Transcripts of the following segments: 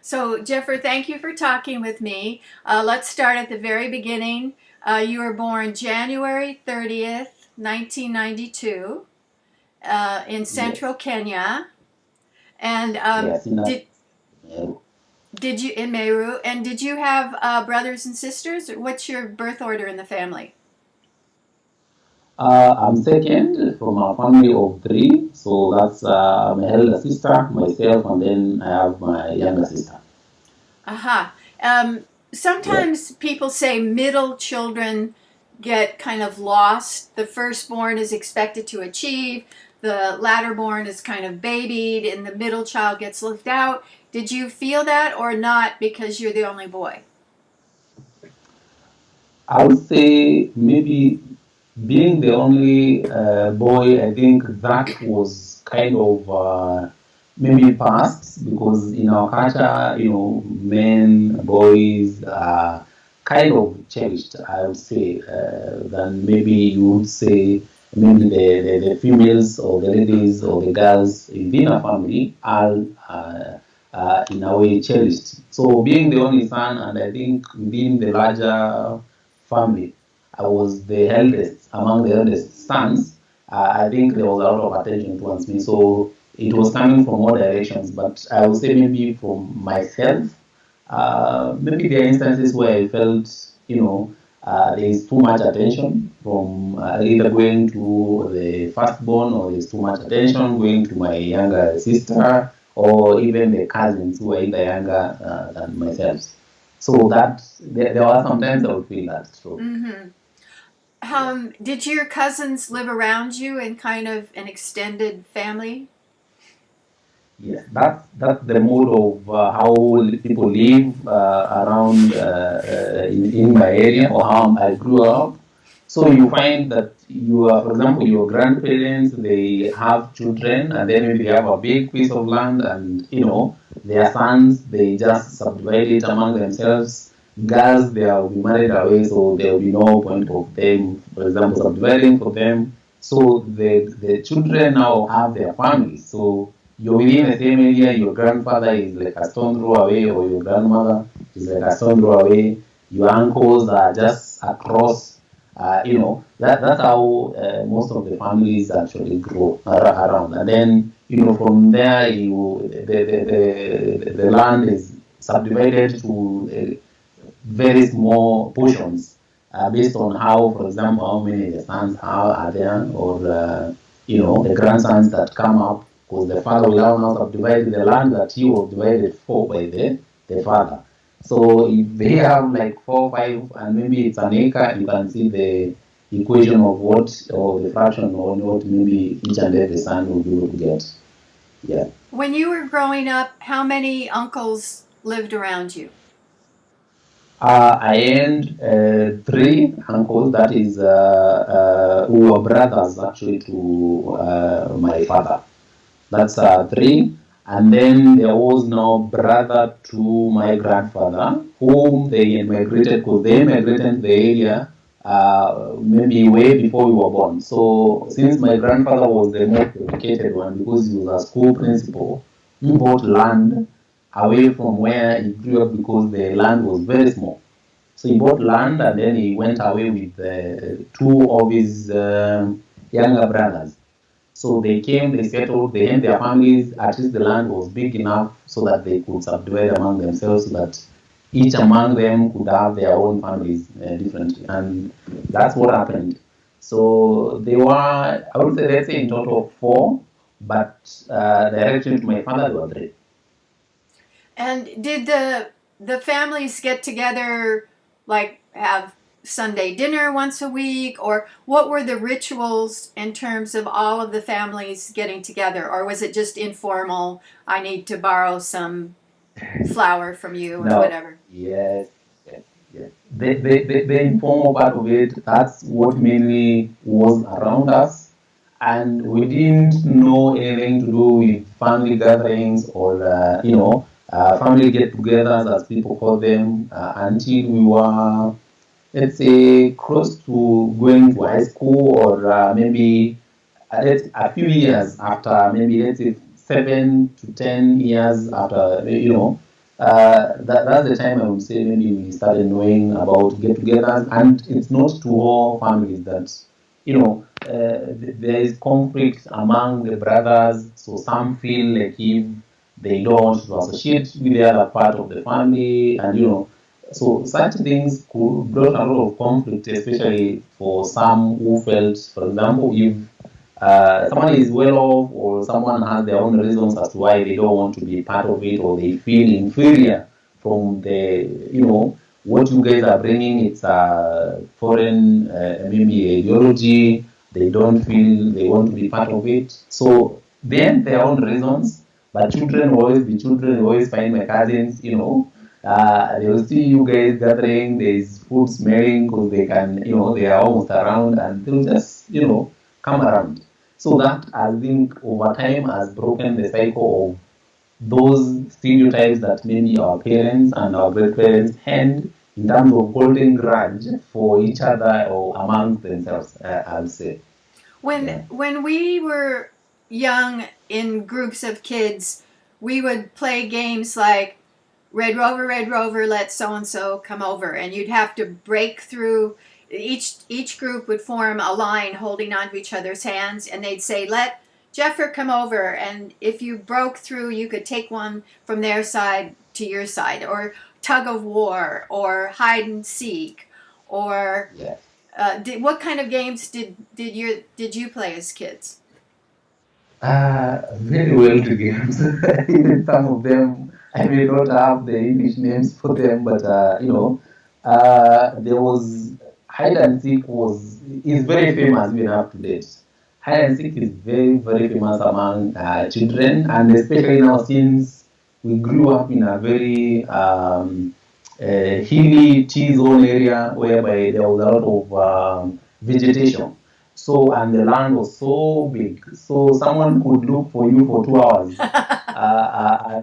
So, Jeffrey, thank you for talking with me. Let's start at the very beginning. You were born January 30th, 1992, in central Yes, Kenya. And yes, in that. did did you in Meru? And did you have brothers and sisters? What's your birth order in the family? I'm second from a family of three, so that's my elder sister, myself, and then I have my younger sister. Aha. Yes, Sometimes people say middle children get kind of lost. The firstborn is expected to achieve, the latter born is kind of babied, and the middle child gets left out. Did you feel that or not because you're the only boy? I would say maybe being the only boy, I think that was kind of maybe past because in our culture, men, boys are kind of cherished, I would say, than maybe you would say maybe the females or the ladies or the girls within a family are in a way cherished. So being the only son, and I think within the larger family, I was the eldest among the eldest sons. I think there was a lot of attention towards me. So it was coming from all directions, but I would say maybe from myself. Maybe there are instances where I felt, there is too much attention from either going to the firstborn or there's too much attention going to my younger sister or even the cousins who are either younger than myself. So that there are sometimes I would feel that. So Mm-hmm. yeah. Did your cousins live around you in kind of an extended family? Yes, that's the mode of how people live around in my area or how I grew up. So you find that for example, your grandparents they have children, and then maybe they have a big piece of land, and their sons they just subdivide it among themselves. Girls they will be married away, so there will be no point of them, for example, subdividing for them. So the children now have their families. So you're within the same area, your grandfather is like a stone throw away, or your grandmother is like a stone throw away. Your uncles are just across. That's how most of the families actually grow around. And then, from there, the land is subdivided to very small portions based on how, for example, how many the sons are there, or the grandsons that come up, because the father will now subdivide the land that he was divided for by the father. So if they have like 4, 5, and maybe it's an acre, you can see the equation of what, or the fraction or what maybe each and every son will be able to get. Yeah. When you were growing up, how many uncles lived around you? I earned three uncles, that is, who were brothers actually to my father. That's three. And then there was no brother to my grandfather, whom they migrated, because they migrated to the area maybe way before we were born. So since my grandfather was the most educated one, because he was a school principal, he bought land away from where he grew up because the land was very small. So he bought land and then he went away with two of his younger brothers. So they came, they settled, they had their families. At least the land was big enough so that they could subdivide among themselves, so that each among them could have their own families differently. And that's what happened. So they were, I would say, let's say in total four, but directly to my father, there were three. And did the families get together, like have Sunday dinner once a week, or what were the rituals in terms of all of the families getting together, or was it just informal? I need to borrow some flour from you or No, whatever. yes, yes, yes. The informal part of it, that's what mainly was around us. And we didn't know anything to do with family gatherings or, family get togethers, as people call them, until we were, let's say, close to going to high school, or maybe a few years after, maybe let's say 7 to 10 years after, that's the time I would say maybe we started knowing about get-togethers, and it's not to all families that there is conflict among the brothers. So some feel like if they don't want to associate with the other part of the family, and so such things could brought a lot of conflict, especially for some who felt, for example, if someone is well off or someone has their own reasons as to why they don't want to be part of it, or they feel inferior from the what you guys are bringing. It's a foreign maybe ideology. They don't feel they want to be part of it, so then their own reasons. But children will always be children. They always find my cousins, they will see you guys gathering. There's food smelling because they can, they are almost around, and they'll just, come around. So that, I think, over time has broken the cycle of those stereotypes that maybe our parents and our great parents had in terms of holding grudge for each other or among themselves, I'll say. Yeah. When we were young in groups of kids, we would play games like Red Rover, let so and so come over, and you'd have to break through. Each group would form a line holding onto each other's hands, and they'd say, "Let Jeffer come over," and if you broke through, you could take one from their side to your side, or tug of war, or hide and seek, or Yeah. what kind of games did you play as kids? Very well to games. Even some of them, I may not have the English names for them, but there was hide and seek is very famous even up to date. Hide and seek is very very famous among children, and especially now since we grew up in a very hilly tea zone area whereby there was a lot of vegetation. So, and the land was so big, so someone could look for you for 2 hours.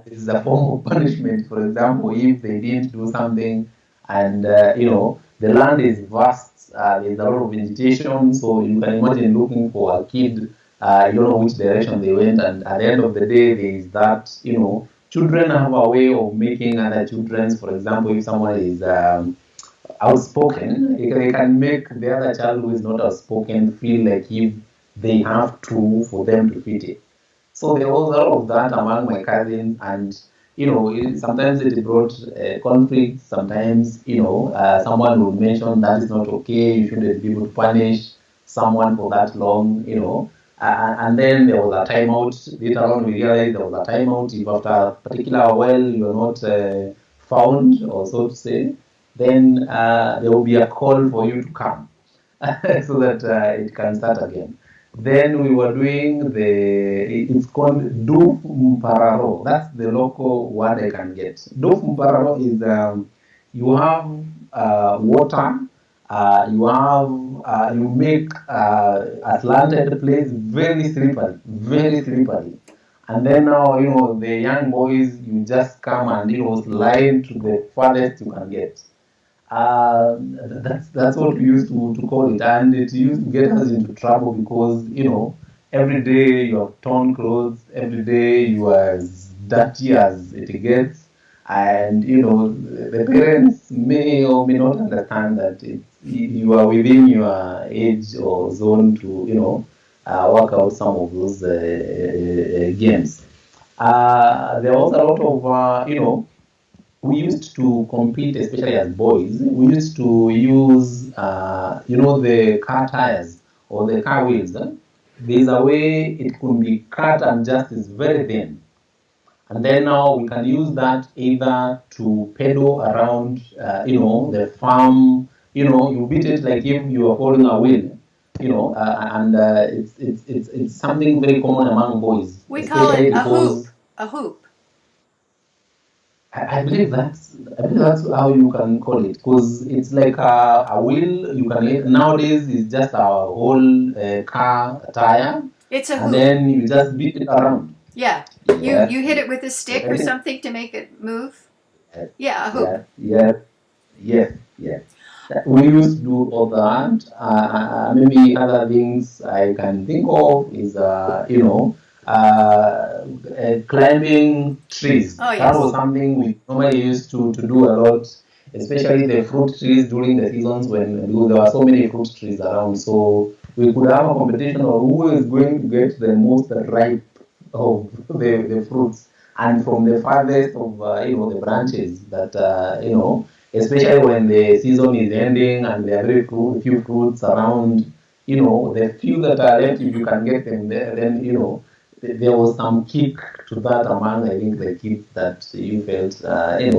It's a form of punishment. For example, if they didn't do something, and the land is vast, there's a lot of vegetation, so you can imagine looking for a kid. You don't know which direction they went, and at the end of the day, there is that children have a way of making other children's. For example, if someone is outspoken, they can make the other child who is not outspoken feel like if they have to for them to fit it. So there was a lot of that among my cousins, and sometimes it brought conflict. Sometimes someone would mention that is not okay. You shouldn't be able to punish someone for that long. And then there was a timeout. Later on, we realized there was a timeout. If after a particular while you are not found, or so to say, then there will be a call for you to come so that it can start again. Then we were doing it's called Do Mpararo. That's the local word I can get. Do Mpararo is you have water, you make a slanted place very slippery. And then now, the young boys, you just come and, slide to the farthest you can get. That's what we used to call it, and it used to get us into trouble because every day you have torn clothes, every day you are as dirty as it gets, and the parents may or may not understand that you are within your age or zone to work out some of those games. There was a lot of we used to compete, especially as boys. We used to use, the car tires or the car wheels. There's a way it could be cut and just is very thin. And then now we can use that either to pedal around, the farm. You beat it like if you are holding a wheel. And it's something very common among boys, We call it especially a hoop. because A hoop. I believe that's how you can call it, because it's like a wheel. You can nowadays it's just a whole car tire, It's a and hoop. then you just beat it around. Yeah. Yes, You hit it with a yes, stick or something to make it move. yes, Yeah, a hoop. yes, yes, yes, yes. We used to do all that. Maybe other things I can think of is, climbing trees. Oh, That yes. was something we normally used to do a lot, especially the fruit trees during the seasons when because there were so many fruit trees around. So we could have a competition of who is going to get the most ripe of the fruits, and from the farthest of the branches that especially when the season is ending and there are very few fruits around, the few that are left, if you can get them there, then there was some kick to that among, I think, the kids that you felt, I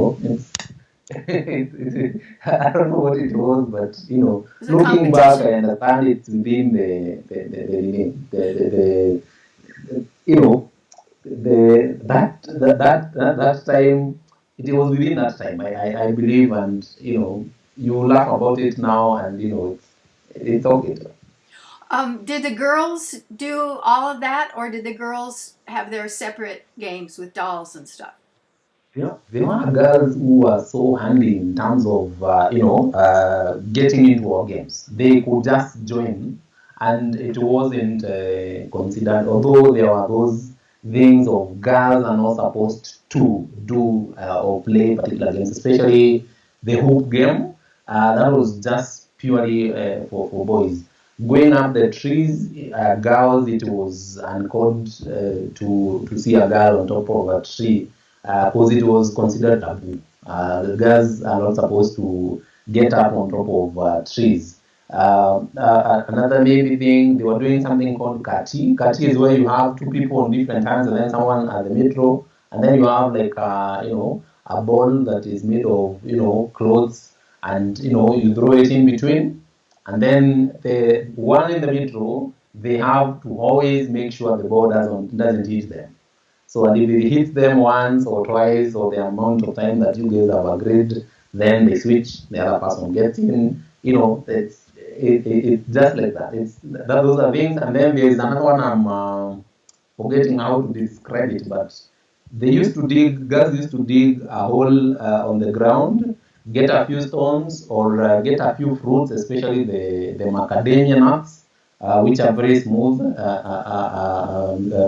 don't know what it was, but It was a looking back, I competition. understand it's within the you know, that time, it was within that time, I believe, and you laugh about it now, and it's okay. Did the girls do all of that, or did the girls have their separate games with dolls and stuff? There were girls who were so handy in terms of getting into our games. They could just join, and it wasn't considered. Although there were those things of girls are not supposed to do or play particular games, especially the hoop game. That was just purely for boys. Going up the trees, girls, it was uncalled to see a girl on top of a tree because it was considered taboo. The girls are not supposed to get up on top of trees. Another maybe thing, they were doing something called kati. Kati is where you have two people on different hands and then someone at the middle, and then you have like a ball that is made of clothes, and you throw it in between, and then the one in the middle, they have to always make sure the ball doesn't hit them. So and if it hits them once or twice or the amount of time that you guys have agreed, then they switch, the other person gets in. It's just like that. Those are things. And then there is another one I'm forgetting how to describe it, but girls used to dig a hole on the ground, get a few stones or get a few fruits, especially the macadamia nuts, which are very smooth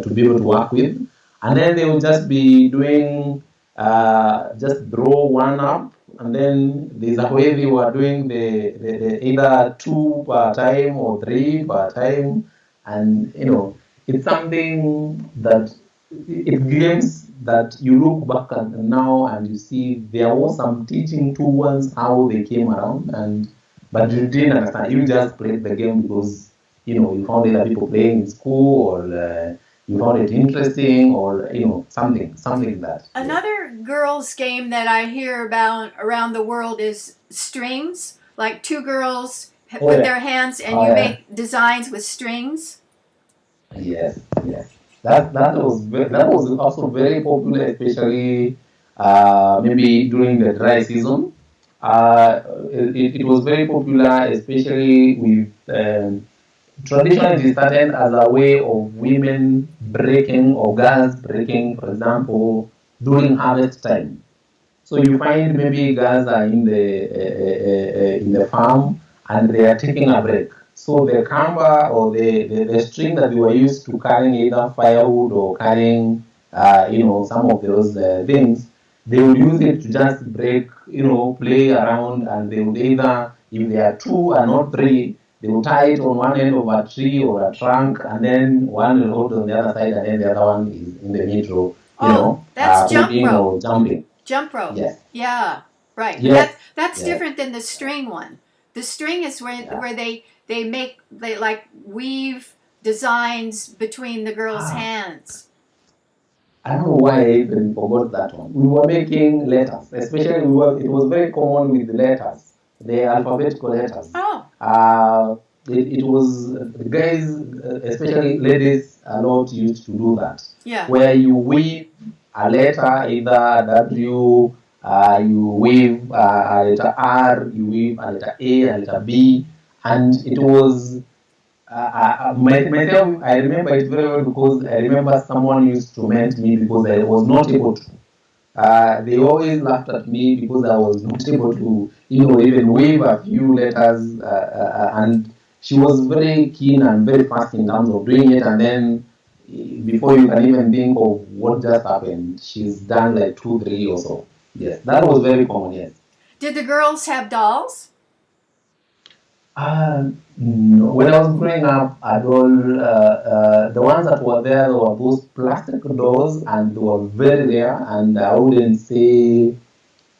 to be able to work with. And then they will just be doing, just draw one up, and then there's a way they were doing the either two per time or three per time, and it's something that it games that you look back at now and you see there was some teaching towards how they came around, and but you didn't understand. You just played the game because you found other people playing in school, or you found it interesting, or something like that. Yeah. Another girls' game that I hear about around the world is strings. Like two girls Oh put yeah. their hands and Oh you yeah. make designs with strings. Yes. Yes. That was also very popular, especially maybe during the dry season. It was very popular, especially with traditionally it started as a way of women breaking or girls breaking, for example, during harvest time. So you find maybe girls are in the farm and they are taking a break. So the kamba or the string that they were used to carrying either firewood or carrying some of those things, they would use it to just break, play around, and they would either, if they are two and not three, they will tie it on one end of a tree or a trunk, and then one will hold on the other side, and then the other one is in the middle, Oh, that's jump holding rope. or jumping. Jump rope. Yes. Yeah, right. But Yes. that's Yes. different than the string one. The string is Yeah. where they like weave designs between the girls' Ah, hands. I don't know why I even forgot that one. We were making letters, especially it was very common with the letters, the alphabetical letters. Oh, It was the guys, especially ladies, a lot used to do that, yeah. where you weave a letter, either W, you weave a letter R, you weave a letter A letter B, and it was myself, I remember it very well because I remember someone used to torment me because I was not able to. They always laughed at me because I was not able to, even wave a few letters. And she was very keen and very fast in terms of doing it. And then, before you can even think of what just happened, she's done like 2, 3 or so. Yes, that was very common. Yes. Did the girls have dolls? No. When I was growing up, the ones that were there were those plastic dolls, and they were very rare. And I wouldn't say,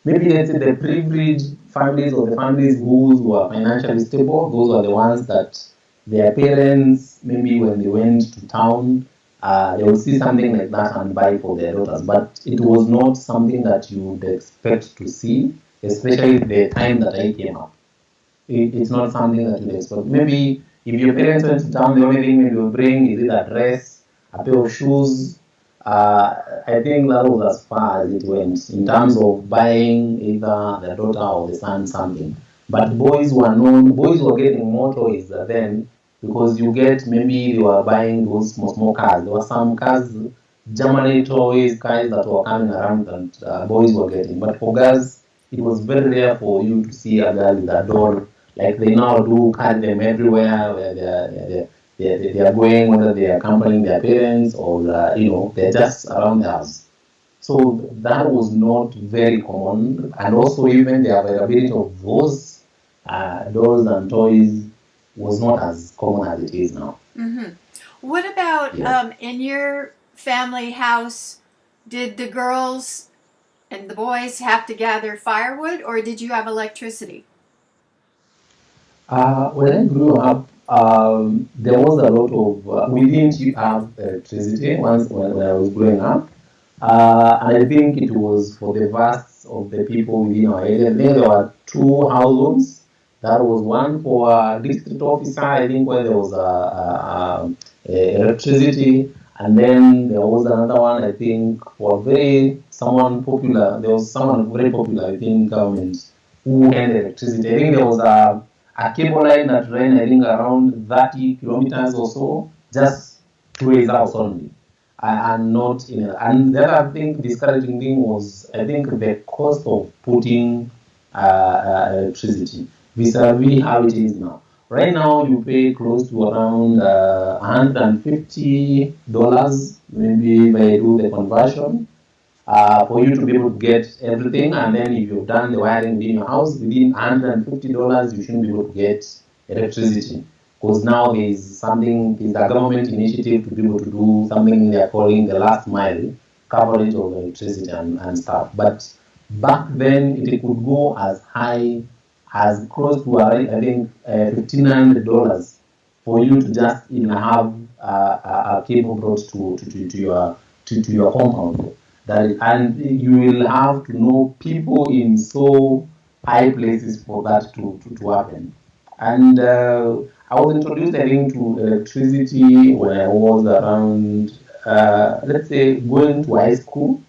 maybe let's say the privileged families or the families who were financially stable, those were the ones that their parents, maybe when they went to town, they would see something like that and buy for their daughters. But it was not something that you would expect to see, especially the time that I came up. It's not something that you expect. Maybe if your parents went to town, the only thing maybe you bring is either a dress, a pair of shoes. I think that was as far as it went in terms of buying either the daughter or the son something. But boys were getting more toys then, because you get, maybe they were buying those small cars. There were some cars, Germany toys, cars that were coming around that boys were getting. But for girls, it was very rare for you to see a girl with a doll like they now do, carry them everywhere where they are going, whether they are accompanying their parents or they're just around the house. So that was not very common, and also even the availability of those dolls and toys was not as common as it is now. Mm-hmm. What about in your family house? Did the girls and the boys have to gather firewood, or did you have electricity? When I grew up, there was a lot of, we didn't have electricity once when I was growing up. And I think it was for the vast of the people within our area. I think there were two households. That was one for a district officer, I think, where there was electricity. And then there was another one, I think, for someone popular. There was someone very popular, I think, government who had electricity. I think there was a cable line that ran, I think, around 30 kilometers or so, just to his house only. And not in it. And the other thing, discouraging thing was, I think, the cost of putting electricity vis-a-vis how it is now. Right now, you pay close to around $150, maybe if I do the conversion, for you to be able to get everything. And then if you've done the wiring within your house, within $150, you shouldn't be able to get electricity. Because now there's a government initiative to be able to do something they're calling the last mile coverage of electricity and stuff. But back then, it could go as high as close to, I think, $1,500 for you to just even have a cable brought to your compound. And you will have to know people in so high places for that to happen. And I was introduced, I think, to electricity when I was around, let's say, going to high school.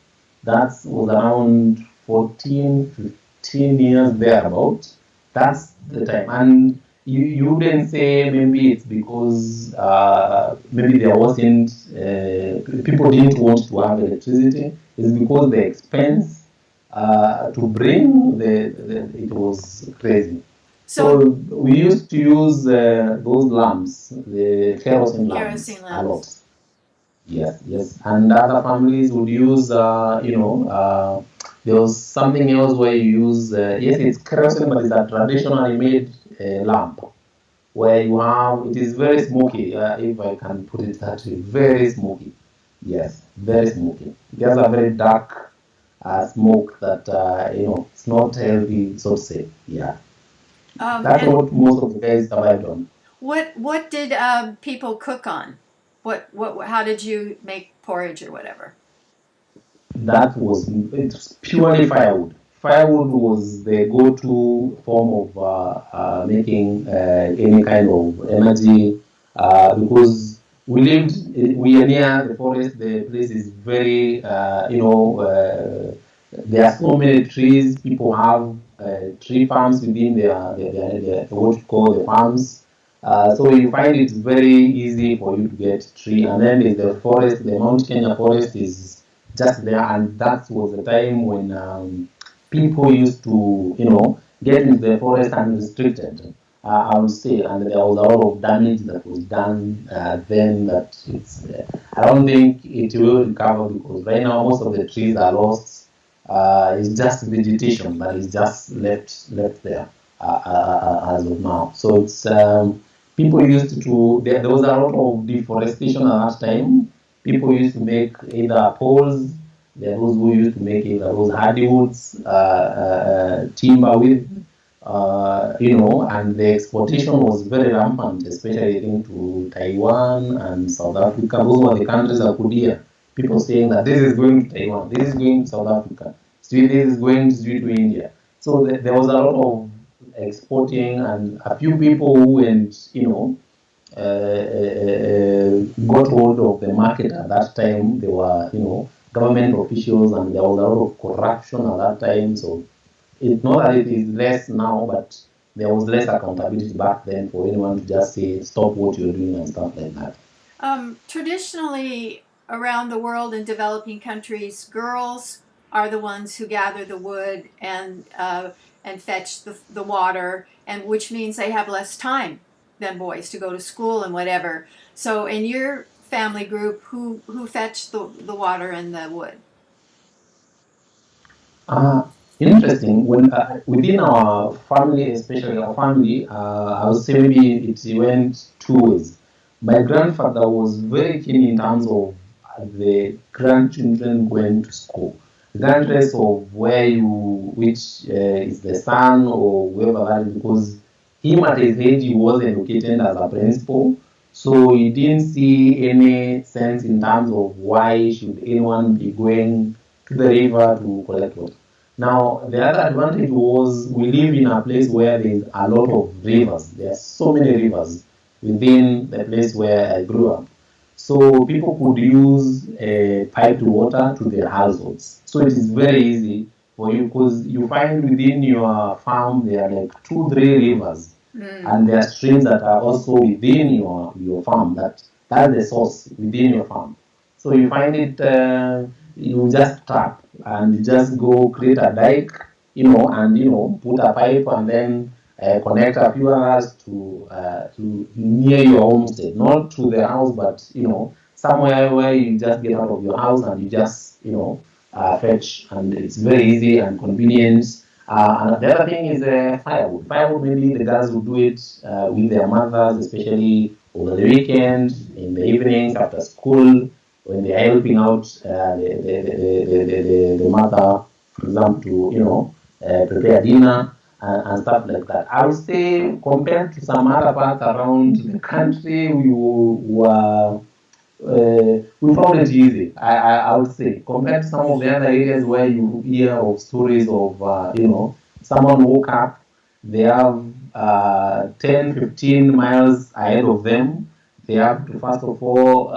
That was around 14, 15 years thereabout. That's the time. And you wouldn't say maybe it's because maybe there wasn't, people didn't want to have electricity. It's because the expense to bring it was crazy. So we used to use those lamps, the kerosene lamps, a lot. Yes, yes. And other families would use, there was something else where you use, yes, it's kerosene, but it's a traditionally made lamp where it is very smoky, if I can put it that way, very smoky. Yes, very smoky. It has a very dark smoke that, it's not healthy, so to say. Yeah. That's what most of the guys survived on. What did people cook on? How did you make porridge or whatever? It's purely firewood. Firewood was the go-to form of making any kind of energy, because we are near the forest. The place is very, there are so many trees. People have tree farms within their what you call the farms. So you find it very easy for you to get tree. And then there's the forest. The Mount Kenya forest is just there, and that was the time when people used to, get into the forest unrestricted. I would say, and there was a lot of damage that was done then. That it's, I don't think it will recover because right now most of the trees are lost. It's just vegetation that is just left there as of now. So it's people used to there was a lot of deforestation at that time. People used to make either poles. There was those who used to make either those hardwoods, timber with and the exportation was very rampant, especially I think to Taiwan and South Africa. Those were the countries that could hear people saying that this is going to Taiwan, this is going to South Africa, this is going to India. So there was a lot of exporting, and a few people who went, got hold of the market at that time. They were, government officials, and there was a lot of corruption at that time. So it's not that it is less now, but there was less accountability back then for anyone to just say stop what you're doing and stuff like that. Traditionally, around the world in developing countries, girls are the ones who gather the wood and fetch the water, and which means they have less time than boys to go to school and whatever. So, in your family group, who fetched the water and the wood? Uh, Interesting. When within our family, especially our family, I would say maybe it went two ways. My grandfather was very keen in terms of the grandchildren going to school, regardless of which is the son or whoever that is, because him at his age he was educated as a principal, so he didn't see any sense in terms of why should anyone be going to the river to collect water. Now, the other advantage was we live in a place where there's a lot of rivers. There are so many rivers within the place where I grew up. So people could use piped water to their households. So it is very easy for you because you find within your farm there are like 2, 3 rivers, and there are streams that are also within your farm. That's the source within your farm. So you find it, you just tap and just go create a dike, and put a pipe and then connect a few others to near your homestead, not to the house, but somewhere where you just get out of your house and you just fetch, and it's very easy and convenient. And the other thing is firewood. Firewood, maybe the girls will do it with their mothers, especially over the weekend, in the evenings after school, when they are helping out the mother, for example, to prepare dinner and stuff like that. I would say compared to some other parts around the country, we found it easy. I would say compared to some of the other areas where you hear of stories of someone woke up, they have 10, 15 miles ahead of them. They have to first of all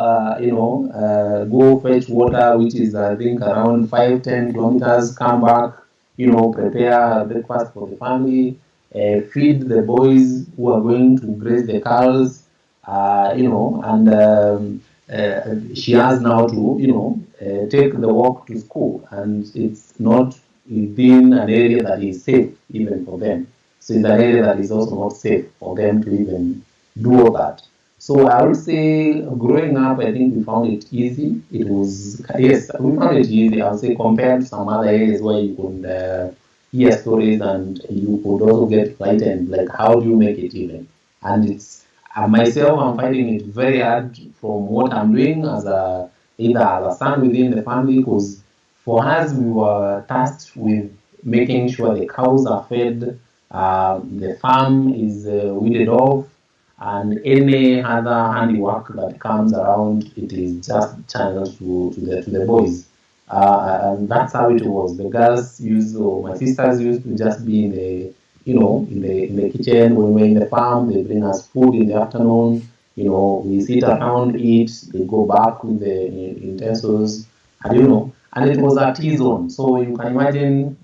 go fetch water, which is I think around 5, 10 kilometers. Come back, prepare breakfast for the family, feed the boys who are going to graze the cows, and she has now to, take the walk to school, and it's not within an area that is safe even for them. So it's an area that is also not safe for them to even do all that. So I would say growing up, I think we found it easy. It was, yes, we found it easy. I would say compared to some other areas where you could hear stories and you could also get frightened, like how do you make it even? And it's myself, I'm finding it very hard from what I'm doing as a either as a son within the family, because for us we were tasked with making sure the cows are fed, the farm is weeded off, and any other handiwork that comes around, it is just channeled to the boys. And that's how it was. The girls used, or my sisters used to just be in the, in the kitchen. When we're in the farm, they bring us food in the afternoon. We sit around, eat. They go back with the utensils, and and it was a tea zone. So you can imagine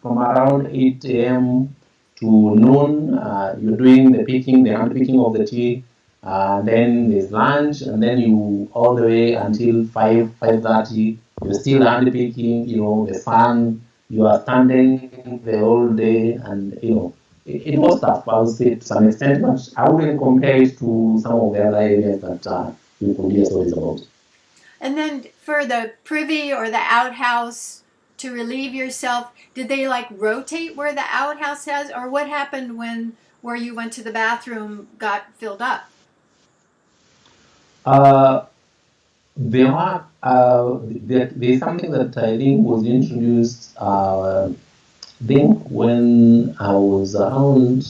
from around 8 a.m. to noon, you're doing the picking, the hand picking of the tea. Then there's lunch, and then you all the way until 5:30. You're still hand picking. The sun. You are standing the whole day, and it was tough, I would say, to some extent, but I wouldn't compare it to some of the other areas that you could hear stories about. And then for the privy or the outhouse to relieve yourself, did they like rotate where the outhouse has, or what happened when where you went to the bathroom got filled up? Uh, there's something that I think was introduced. I think when I was around,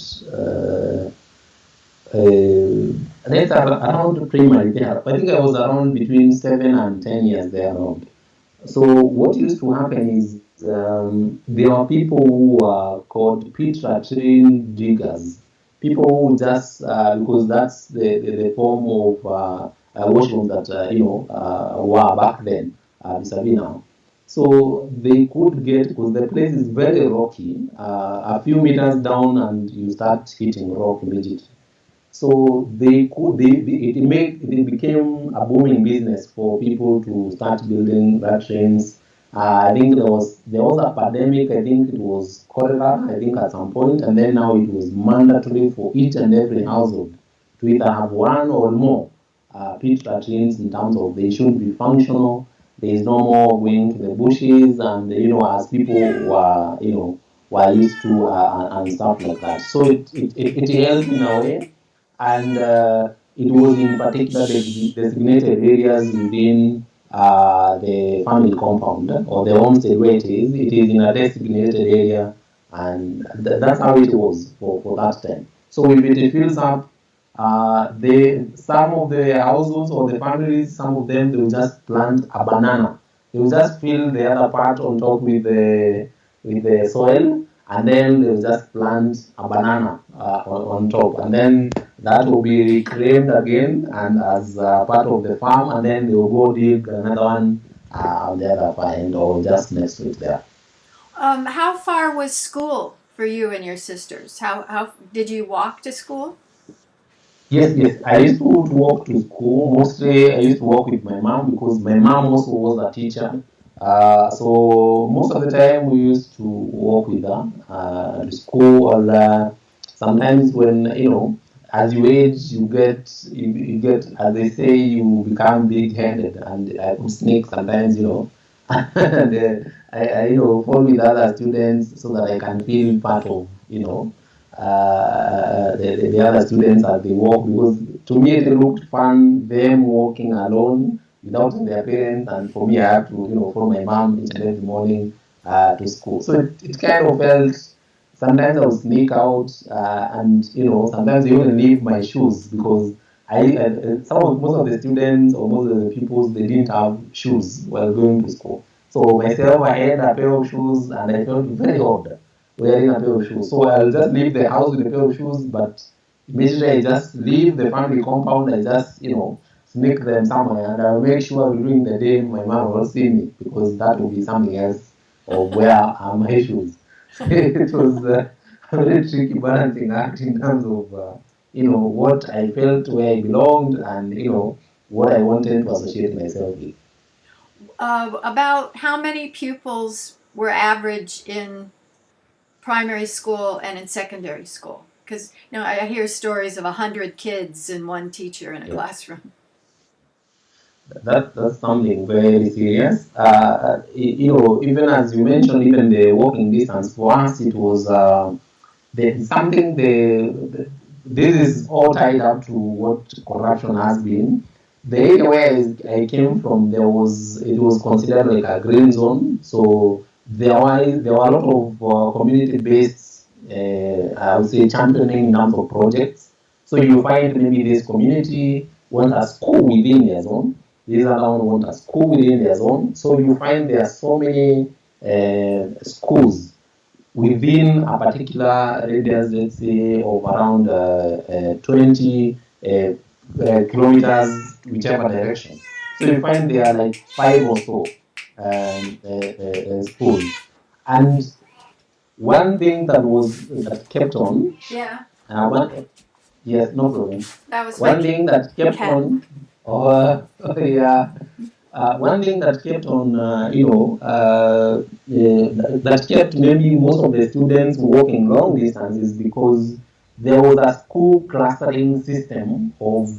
that's around primary there. I think I was around between 7 and 10 years there around. So what used to happen is there are people who are called pit-latrine diggers. People who just because that's the form of washroom that were back then, vis-a-vis now. So they could get, because the place is very rocky, a few meters down, and you start hitting rock immediately. So it became a booming business for people to start building rat trains. I think there was a pandemic. I think it was cholera. I think at some point, and then now it was mandatory for each and every household to either have one or more pit latrines, in terms of they should be functional. There is no more going to the bushes, and as people were used to, and stuff like that. So it helped in a way, and it was in particular the designated areas within the family compound or the homestead where it is. It is in a designated area, and that's how it was for that time. So if it fills up, some of the households or the families, some of them, they will just plant a banana. They will just fill the other part on top with the soil, and then they will just plant a banana on top, and then that will be reclaimed again and as part of the farm, and then they will go dig another one on the other end or just next to it there. How far was school for you and your sisters? How did you walk to school? Yes, yes. I used to walk to school. Mostly, I used to walk with my mom because my mom also was a teacher. So most of the time, we used to walk with her to school. Or sometimes, when as you age, you get, as they say, you become big-headed, and I could sneak sometimes, and I fall with other students so that I can feel part of, the other students as they walk, because to me it looked fun, them walking alone without their parents, and for me I have to follow my mom each and every morning to school. So it kind of felt, sometimes I would sneak out, and sometimes I even leave my shoes, because most of the students or most of the people, they didn't have shoes while going to school. So myself, I had a pair of shoes, and I felt very odd wearing a pair of shoes. So I'll just leave the house with a pair of shoes, but immediately I just leave the family compound, I just, sneak them somewhere, and I'll make sure during the day my mom will not see me, because that will be something else of where are my shoes. It was a very tricky balancing act in terms of, what I felt where I belonged, and, what I wanted to associate myself with. About how many pupils were average in primary school and in secondary school? Because I hear stories of 100 kids and one teacher in a Yeah. classroom. That's something very serious. Even as you mentioned, even the walking distance for us, it was something. This is all tied up to what corruption has been. The area where I came from, it was considered like a green zone. So there were a lot of community-based, I would say, championing in terms of projects. So you find maybe this community wants a school within their zone. These other one want a school within their zone. So you find there are so many schools within a particular radius, let's say, of around 20 kilometers, whichever direction. So you find there are like five or so schools. And one thing that kept on, Yeah, one, yes, no problem. that was my One thing that kept cat. on, oh, yeah, one thing that kept on, that kept maybe most of the students walking long distance is because there was a school clustering system of,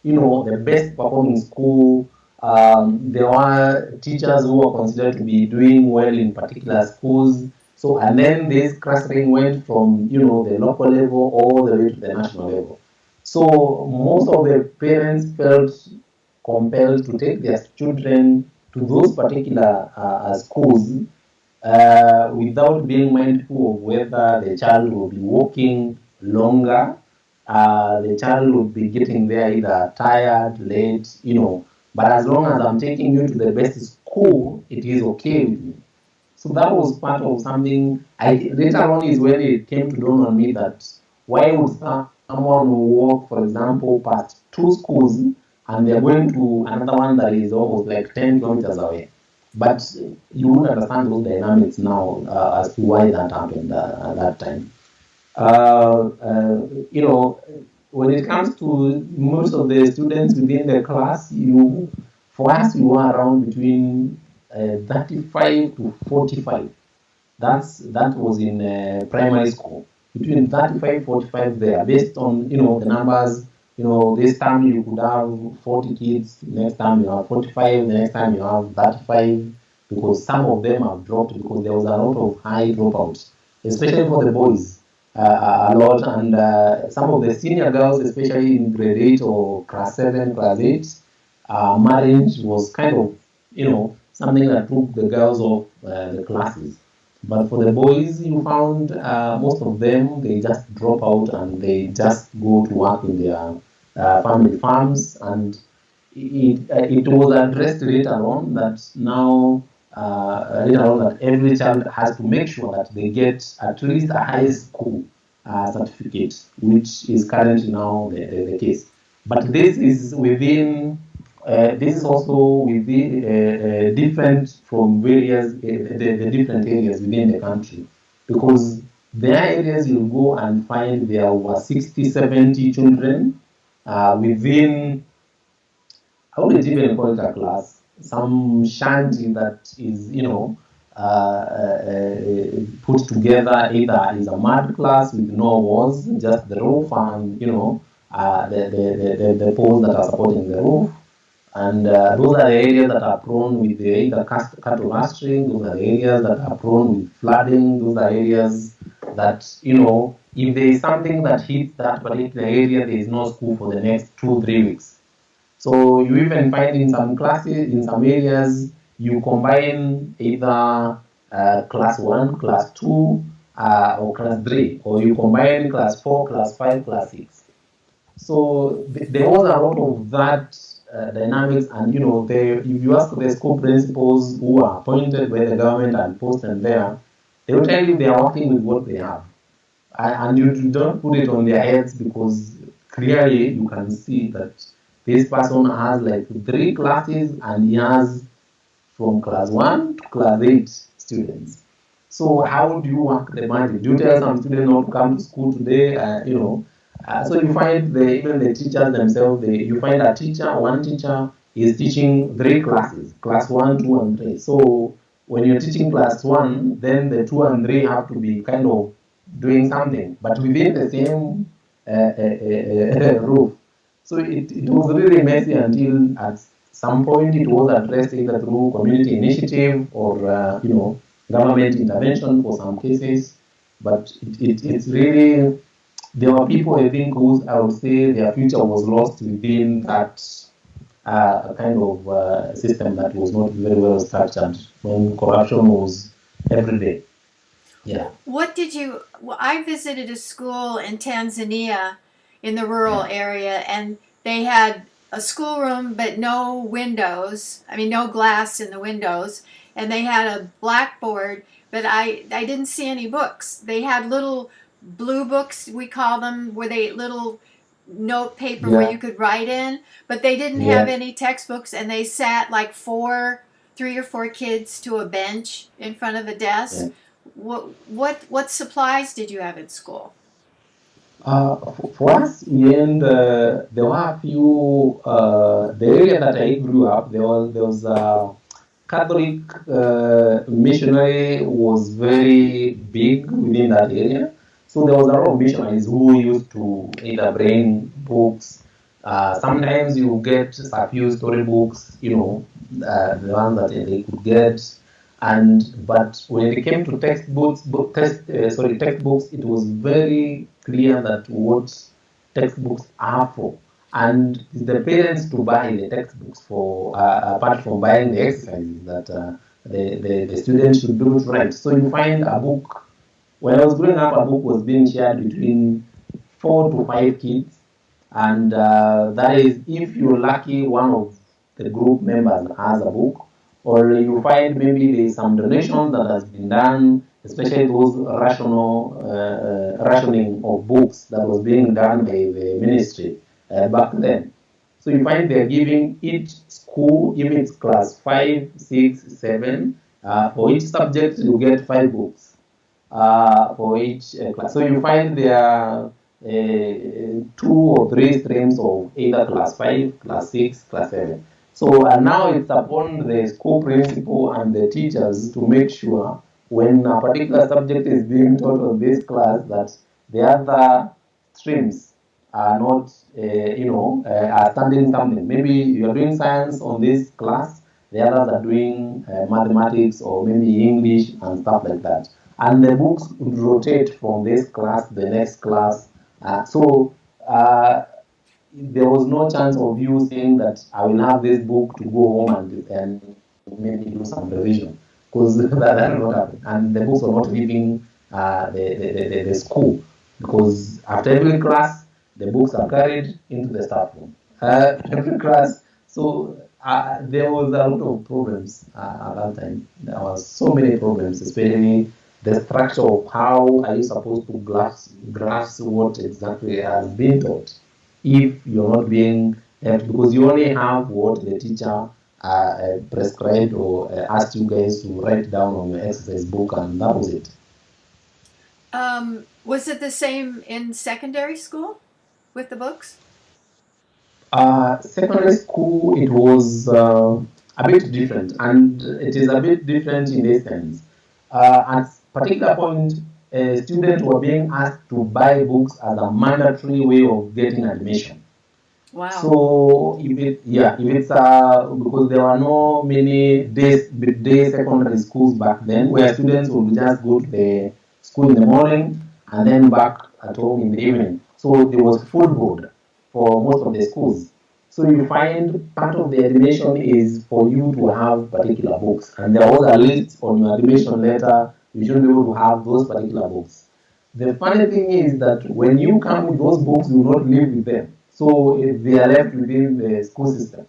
the best performing school. There were teachers who were considered to be doing well in particular schools. So, and then this clustering went from, the local level all the way to the national level. So most of the parents felt compelled to take their children to those particular schools without being mindful of whether the child will be walking longer, the child will be getting there either tired, late. But as long as I'm taking you to the best school, it is okay with me. So that was part of something. Later on is when it came to dawn on me that why would someone walk, for example, past two schools and they're going to another one that is almost like 10 kilometers away. But you would understand those dynamics now as to why that happened at that time. Uh, uh, you know, when it comes to most of the students within the class, for us, you are around between 35 to 45. That was in primary school. Between 35 45 there, based on the numbers. This time you could have 40 kids, next time you have 45, the next time you have 35, because some of them have dropped because there was a lot of high dropouts, especially for the boys. A lot, and some of the senior girls, especially in grade 8 or class 7, class 8, marriage was kind of, something that took the girls off the classes. But for the boys, you found most of them, they just drop out and they just go to work in their family farms. And it was addressed later on that now, later on, that every child has to make sure that they get at least a high school certificate, which is currently now the case. But this is also within different from various the different areas within the country, because there are areas you'll go and find there are over 60, 70 children within, I wouldn't even call it a class, some shanty that is, put together either is a mud class with no walls, just the roof and, the poles that are supporting the roof. And those are the areas that are prone with the either cattle rustling, those are the areas that are prone with flooding, those are areas that, if there is something that hits that particular area, there is no school for the next 2 3 weeks. So you even find in some classes, in some areas, you combine either class 1, class 2, or class 3, or you combine class 4, class 5, class 6. So there was a lot of that dynamics, and if you ask the school principals who are appointed by the government and posted there, they will tell you they are working with what they have, and you don't put it on their heads, because clearly you can see that this person has like 3 classes and he has from class 1 to class 8 students. So how do you work the magic? Do you tell some students not to come to school today? So you find even the teachers themselves, you find a teacher, one teacher is teaching 3 classes, class 1, 2, and 3. So when you're teaching class 1, then the 2 and 3 have to be kind of doing something, but within the same roof. So it was really messy until at some point it was addressed either through community initiative or government intervention for some cases. But it's really, there were people, I think, who I would say their future was lost within that kind of system that was not very well structured when corruption was every day. Yeah. What did you? Well, I visited a school in Tanzania in the rural area, and they had a schoolroom but no windows. I mean, no glass in the windows, and they had a blackboard, but I didn't see any books. They had little blue books, we call them, where they little note paper where you Yeah. could write in, but they didn't have Yeah. any textbooks, and they sat like 3 or 4 kids to a bench in front of a desk. Yeah. What supplies did you have at school? For us, there were a few. The area that I grew up, there was a Catholic missionary was very big within that area. So there was a lot of missionaries who used to either bring books. Sometimes you get a few storybooks, the ones that they could get. But when it came to textbooks, it was very clear that what textbooks are for, and it's the parents to buy the textbooks for, apart from buying the exercises that the students should do it right. So you find a book. When I was growing up, a book was being shared between 4 to 5 kids, and that is if you're lucky, one of the group members has a book, or you find maybe there's some donation that has been done, especially those rationing of books that was being done by the ministry back then. So you find they're giving each school, if it's class 5, 6, 7, for each subject you get 5 books for each class. So you find there are 2 or 3 streams of either class 5, class 6, class 7. So now it's upon the school principal and the teachers to make sure when a particular subject is being taught on this class that the other streams are not, are studying something. Maybe you're doing science on this class, the others are doing mathematics or maybe English and stuff like that. And the books would rotate from this class to the next class. So there was no chance of you saying that I will have this book to go home and maybe do some revision, because that did not happen. And the books were not leaving the school, because after every class, the books are carried into the staff room. Every class. So there was a lot of problems at that time. There was so many problems, especially the structure of how are you supposed to grasp what exactly has been taught if you're not being helped, because you only have what the teacher prescribed or asked you guys to write down on your exercise book, and that was it. Was it the same in secondary school with the books? Secondary school, it was a bit different, and it is a bit different in this sense. At particular point, students were being asked to buy books as a mandatory way of getting admission. Wow. So if it's because there were no many day secondary schools back then where students would just go to the school in the morning and then back at home in the evening. So there was full board for most of the schools. So you find part of the admission is for you to have particular books, and there was a list on your admission letter. You should be able to have those particular books. The funny thing is that when you come with those books, you will not live with them. So they are left within the school system.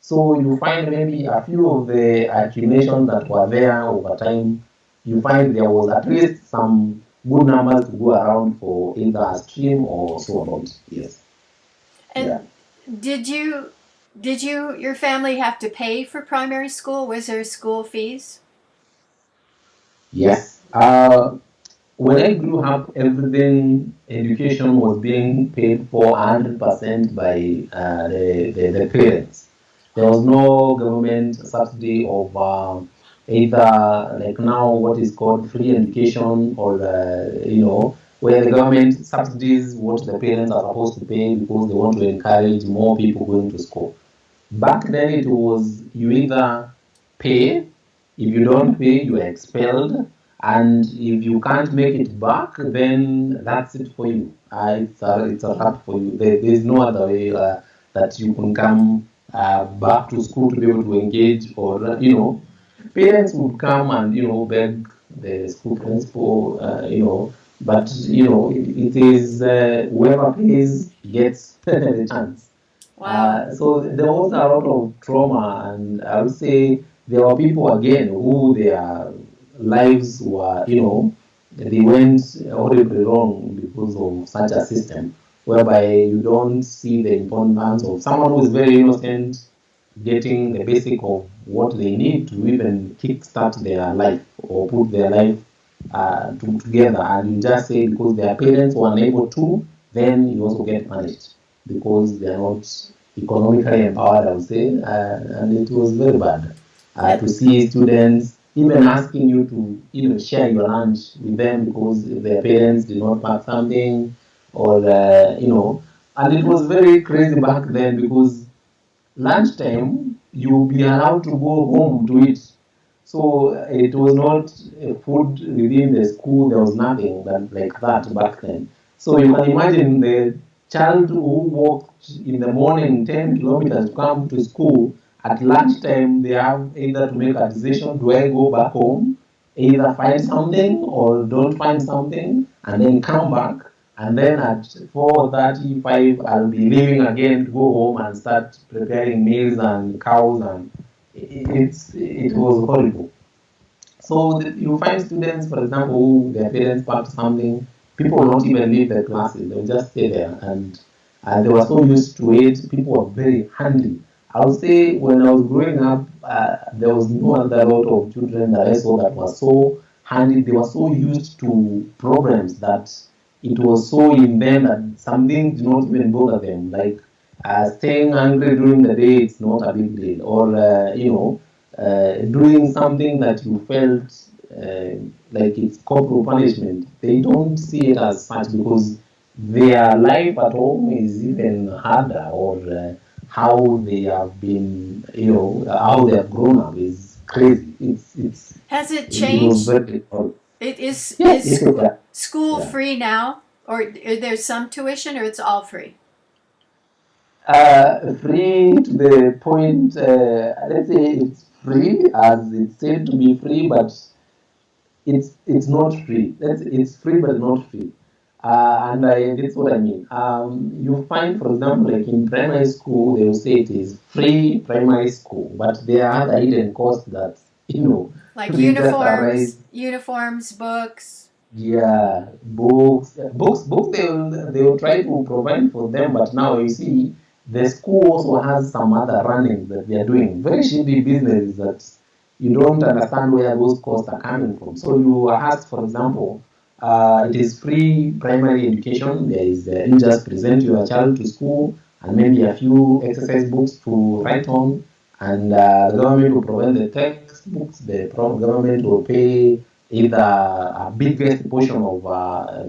So you find maybe a few of the accumulations that were there over time, you find there was at least some good numbers to go around for either a stream or so about. Yes. And yeah. Did your family have to pay for primary school? Was there school fees? Yes. When I grew up, everything education was being paid for 100% by the parents. There was no government subsidy of either like now what is called free education, or where the government subsidies what the parents are supposed to pay because they want to encourage more people going to school. Back then it was you either pay, if you don't pay you are expelled, and if you can't make it back then that's it for you. It's a wrap for you. There's no other way that you can come back to school to be able to engage, or parents would come and beg the school principal, but it is whoever pays gets the chance. Wow. So there was a lot of trauma, and I would say there were people again who their lives were, they went horribly wrong because of such a system, whereby you don't see the importance of someone who is very innocent getting the basic of what they need to even kickstart their life or put their life together, and you just say because their parents were unable to, then you also get punished because they are not economically empowered, I would say, and it was very bad to see students even asking you to share your lunch with them because their parents did not pack something, or and it was very crazy back then because lunchtime you'll be allowed to go home to eat. So it was not food within the school. There was nothing like that back then. So you can imagine the child who walked in the morning 10 kilometers to come to school. At lunchtime, they have either to make a decision: do I go back home, either find something or don't find something, and then come back. And then at 4:35, I'll be leaving again to go home and start preparing meals and cows, and it was horrible. So you find students, for example, who their parents packed something, people will not even leave the classes, they'll just stay there. And they were so used to it, people were very handy. I would say when I was growing up, there was no other lot of children that I saw that were so handy. They were so used to programs that it was so in them that something did not even bother them. Like staying hungry during the day, it's not a big deal. Or, doing something that you felt like it's corporal punishment, they don't see it as such because their life at home is even harder, or how they have been, how they have grown up is crazy. Has it It was changed? very hard. It is Yes, is yes, yeah. school Yeah. free now, or is there some tuition, or it's all free? Free to the point, let's say it's free as it's said to be free, but it's not free. It's free but not free. That's what I mean. You find, for example, like in primary school, they will say it is free primary school, but there are other hidden costs that Like they just arise. uniforms, books. Yeah, books. They will try to provide for them, but now you see the school also has some other runnings that they are doing, very shady business that you don't understand where those costs are coming from. So you are asked, for example, it is free primary education. There is you just present your child to school and maybe a few exercise books to write on, and the government will provide the textbooks. The government will pay either a biggest portion of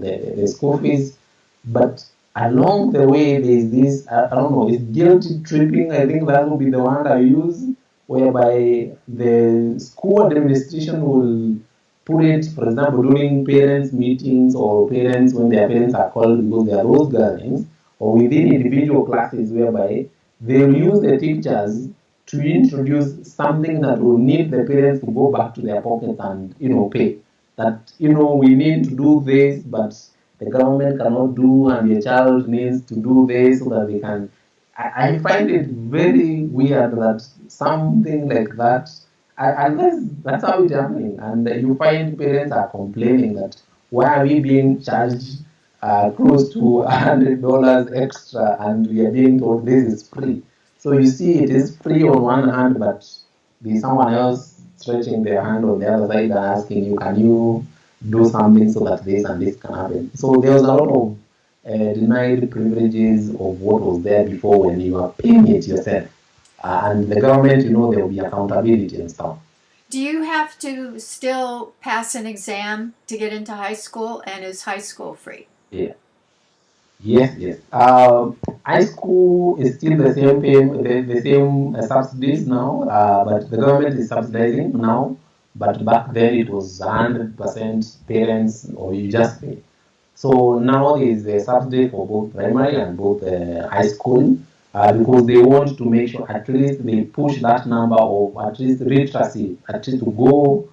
the school fees, but along the way there's this, I don't know, it's guilt tripping. I think that will be the one I use, whereby the school administration will put it, for example, during parents meetings or parents when their parents are called, because there are those gatherings, or within individual classes whereby they will use the teachers to introduce something that will need the parents to go back to their pockets and pay. That we need to do this, but the government cannot do, and your child needs to do this so that they can. I find it very weird that something like that, and that's how it's happening. And you find parents are complaining that why are we being charged close to $100 extra, and we are being told this is free. So you see, it is free on one hand, but there's someone else stretching their hand on the other side and asking you, can you do something so that this and this can happen? So there was a lot of denied privileges of what was there before when you are paying it yourself. And the government, there will be accountability and stuff. Do you have to still pass an exam to get into high school, and is high school free? Yeah. Yes, yes. High school is still the same the same subsidies now, but the government is subsidizing now. But back then it was 100% parents, or you just pay. So now there is a subsidy for both primary and both high school, because they want to make sure at least they push that number of at least literacy, at least to go,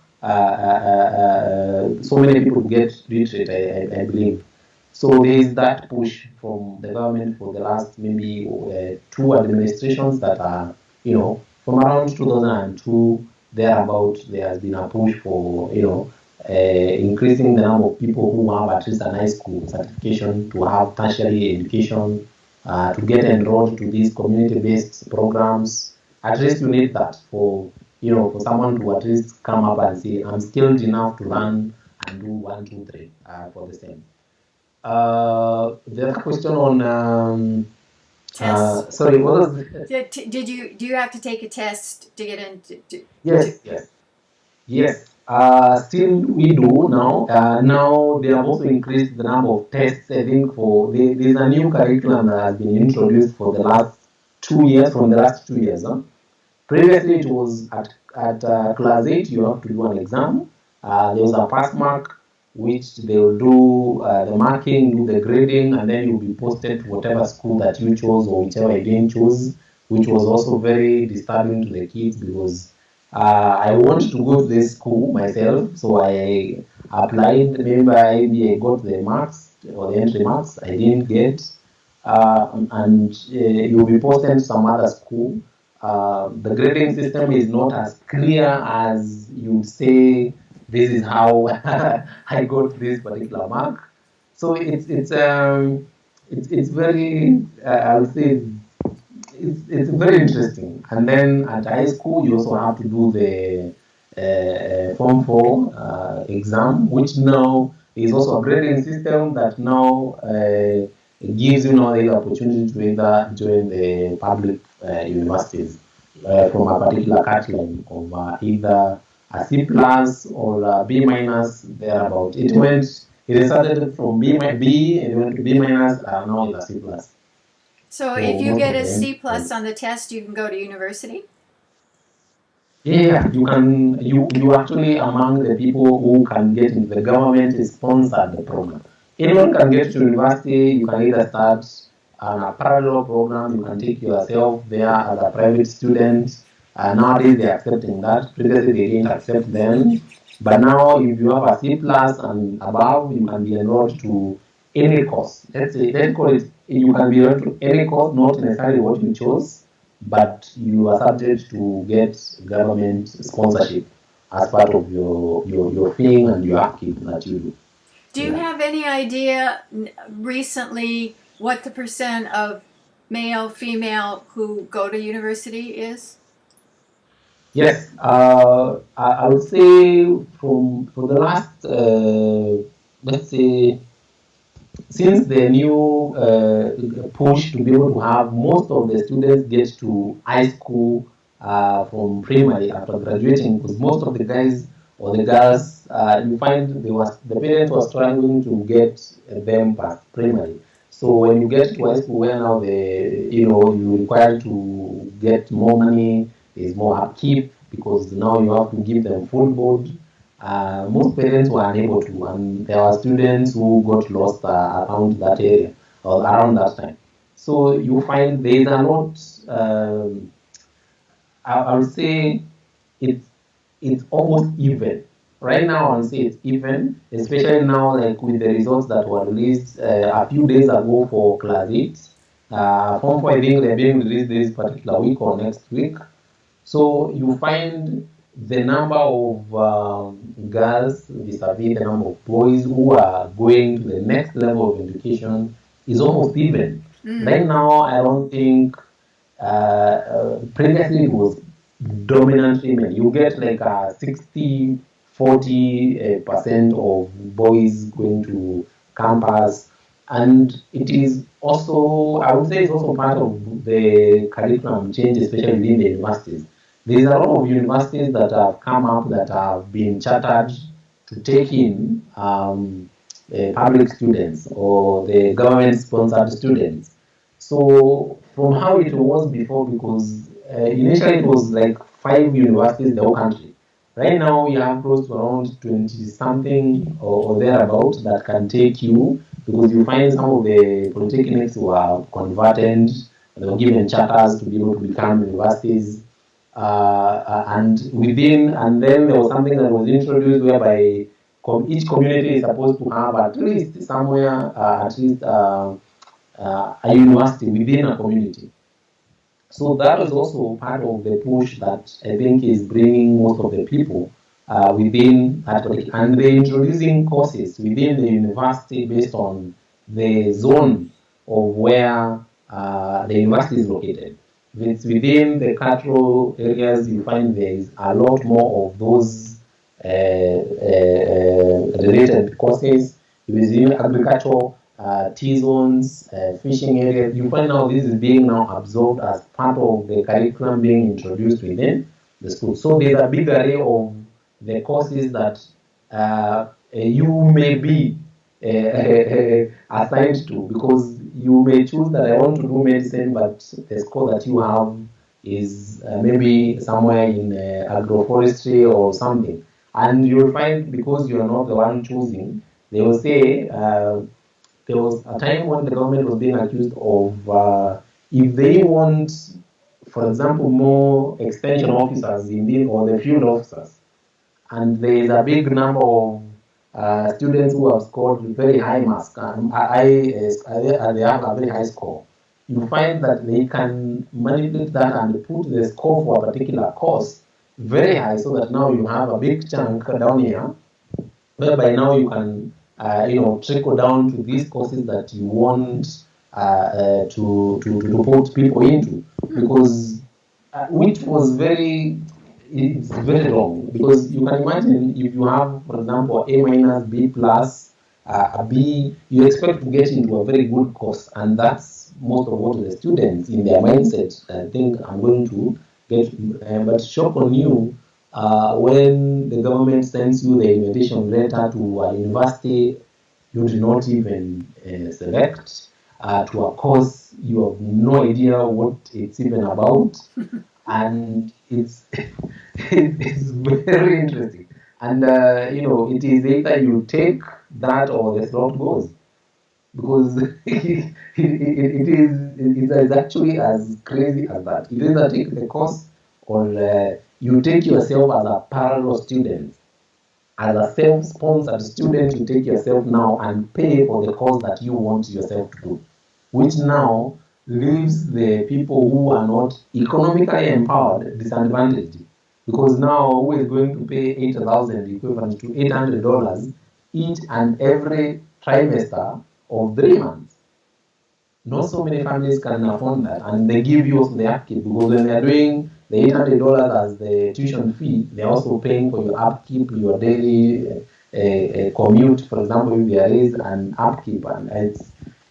so many people get literate, I believe. So there is that push from the government for the last maybe two administrations that are, from around 2002, thereabout, there has been a push for, increasing the number of people who have at least an high school certification to have tertiary education, to get enrolled to these community-based programs. At least you need that for, for someone to at least come up and say, I'm skilled enough to learn and do 1, 2, 3 for the same. The other question on Tests. sorry, what was Do you have to take a test to get into? Yes. Still we do now. Now they have also increased the number of tests. I think there's a new curriculum that has been introduced for the last 2 years. From the last 2 years, huh? Previously, it was at class 8, you have to do an exam. There was a pass mark, which they will do the marking, do the grading, and then you'll be posted to whatever school that you chose or whichever you didn't choose, which was also very disturbing to the kids because I wanted to go to this school myself, so I applied. Maybe I got the marks or the entry marks. I didn't get, and you'll be posted to some other school. The grading system is not as clear as you say. This is how I got this particular mark. So it's very I would say it's very interesting. And then at high school, you also have to do the Form 4 exam, which now is also a grading system that now gives you now the opportunity to either join the public universities from a particular cut-line of either a C plus or a B minus thereabout. It started from B, it went to B minus, now it's a C plus. So So if you most get of a them, C plus on the test, you can go to university. yeah, you actually among the people who can get into the government sponsored program. Anyone can get to university. You can either start on a parallel program. You can take yourself there as a private student. Nowadays they're accepting that. Previously they didn't accept them, but now if you have a C plus and above, you can be enrolled to any course. Let's call it. You can be enrolled to any course, not necessarily what you chose, but you are subject to get government sponsorship as part of your thing and your upkeep that you do. Do you have any idea recently what the percent of male, female who go to university is? Yes, I would say from for the last let's say since the new push to be able to have most of the students get to high school from primary after graduating, because most of the guys or the girls, you find the parents were struggling to get them past primary. So when you get to high school, where now you require to get more money, there's more upkeep because now you have to give them full board. Most parents were unable to, and there were students who got lost around that area or around that time. So you find there is a lot. I would say it's almost even. Right now, I would say it's even, especially now, like with the results that were released a few days ago for Class 8. Form 4, I think they're being released this particular week or next week. So you find the number of girls vis-a-vis the number of boys who are going to the next level of education is almost even. Right now, I don't think previously it was dominantly men. You get like a 60-40% of boys going to campus, and it is also, I would say, it's also part of the curriculum change, especially within the universities. There's a lot of universities that have come up that have been chartered to take in public students or the government-sponsored students. So from how it was before, because initially it was like 5 universities in the whole country. Right now you have close to around 20 something or thereabouts that can take you, because you find some of the polytechnics who are converted, they were given charters to be able to become universities. And then there was something that was introduced whereby each community is supposed to have at least somewhere, a university within a community. So that is also part of the push that I think is bringing most of the people within that particular, and they're introducing courses within the university based on the zone of where the university is located. If it's within the cultural areas, you find there is a lot more of those related courses. If it's in agriculture, T-zones, fishing areas. You find out this is being now absorbed as part of the curriculum being introduced within the school. So there's a big array of the courses that you may be assigned to, because you may choose that I want to do medicine, but the score that you have is maybe somewhere in agroforestry or something. And you'll find, because you're not the one choosing, they will say, there was a time when the government was being accused of, if they want, for example, more extension officers in the, or the field officers, and there is a big number of students who have scored very high marks, they have a very high score. You find that they can manipulate that and put the score for a particular course very high, so that now you have a big chunk down here, whereby now you can trickle down to these courses that you want to put people into, because which was very, it's very wrong, because you can imagine if you have, for example, A minus, B plus, a B, you expect to get into a very good course, and that's most of what the students in their mindset think I'm going to get. But shock on you, when the government sends you the invitation letter to a university you do not even select, to a course you have no idea what it's even about, and it's it's very interesting. And it is either you take that or the slot goes, because it is actually as crazy as that. You either take the course, or you take yourself as a parallel student, as a self-sponsored student. You take yourself now and pay for the course that you want yourself to do, which now leaves the people who are not economically empowered disadvantaged, because now who is going to pay 8,000 equivalent to $800 each and every trimester of 3 months? Not so many families can afford that, and they give you also the upkeep, because when they're doing the $800 as the tuition fee, they're also paying for your upkeep, your daily commute, for example, if there is an upkeep, and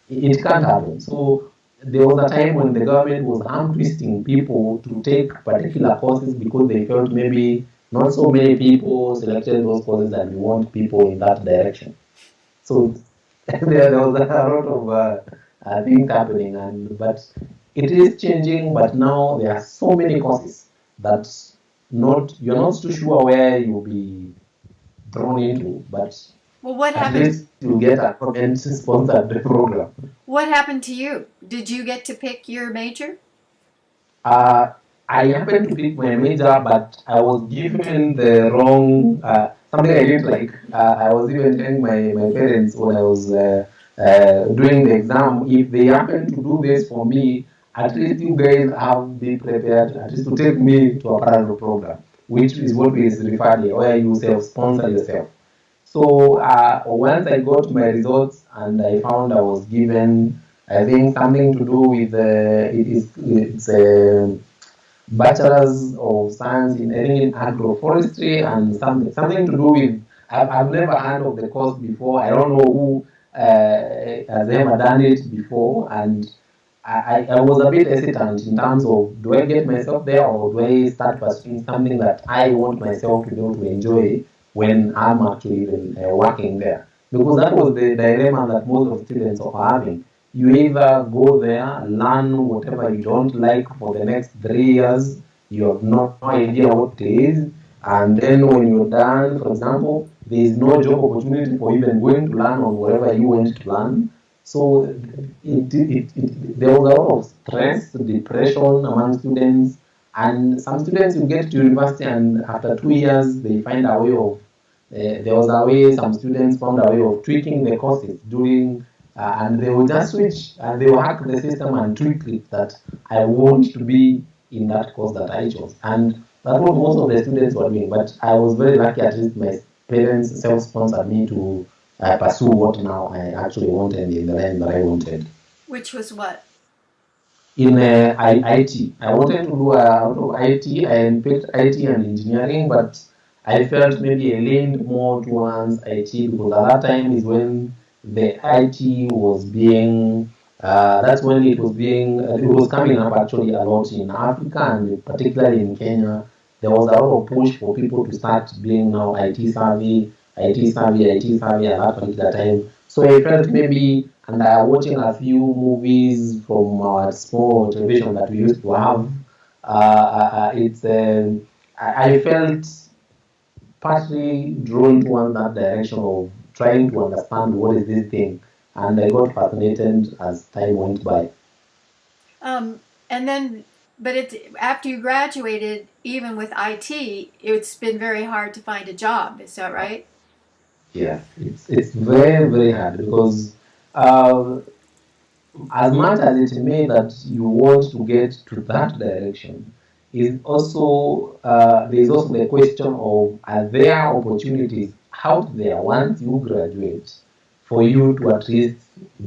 it can't happen. So there was a time when the government was arm twisting people to take particular courses, because they felt maybe not so many people selected those courses, and we want people in that direction. So there was a lot of things happening, and but it is changing. But now there are so many courses that not you're not too sure where you'll be thrown into, but Well, what at happened? least you get a government sponsored program. What happened to you? Did you get to pick your major? Uh, I happened to pick my major, but I was given the wrong something I didn't like. I was even telling my parents when I was doing the exam, if they happen to do this for me, at least you guys have been prepared at least to take me to a parallel program, which is what is referred here, where you self-sponsor yourself. So once I got my results and I found I was given, I think something to do with it's a bachelor's of science in, I think, in agroforestry, and something to do with, I've never heard of the course before. I don't know who has ever done it before, and I was a bit hesitant in terms of, do I get myself there, or do I start pursuing something that I want myself to be able to enjoy when I'm actually even working there? Because that was the dilemma that most of the students are having. You either go there, learn whatever you don't like for the next 3 years, you have no idea what it is, and then when you're done, for example, there is no job opportunity for even going to learn on whatever you went to learn. So there was a lot of stress, depression among students, and some students will get to university, and after 2 years they find a way of, there was a way some students found a way of tweaking the courses during, and they will just switch, and they will hack the system and tweak it that I want to be in that course that I chose. And that's what most of the students were doing. But I was very lucky, at least my parents self-sponsored me to pursue what now I actually wanted in the line that I wanted. Which was what? In IT, I wanted to do a lot of IT. I picked IT and engineering, but I felt maybe I leaned more towards IT, because at that time is when the IT was being that's when it was coming up actually a lot in Africa and particularly in Kenya. There was a lot of push for people to start being now IT savvy at that particular time. So I felt maybe, and watching a few movies from our small television that we used to have, it's I felt partly drawn towards that direction of trying to understand what is this thing, and I got fascinated as time went by. And then, but it's after you graduated, even with IT, it's been very hard to find a job. Is that right? Yeah, it's very hard because uh, as much as it may that you want to get to that direction, is also there is also the question of are there opportunities out there once you graduate for you to at least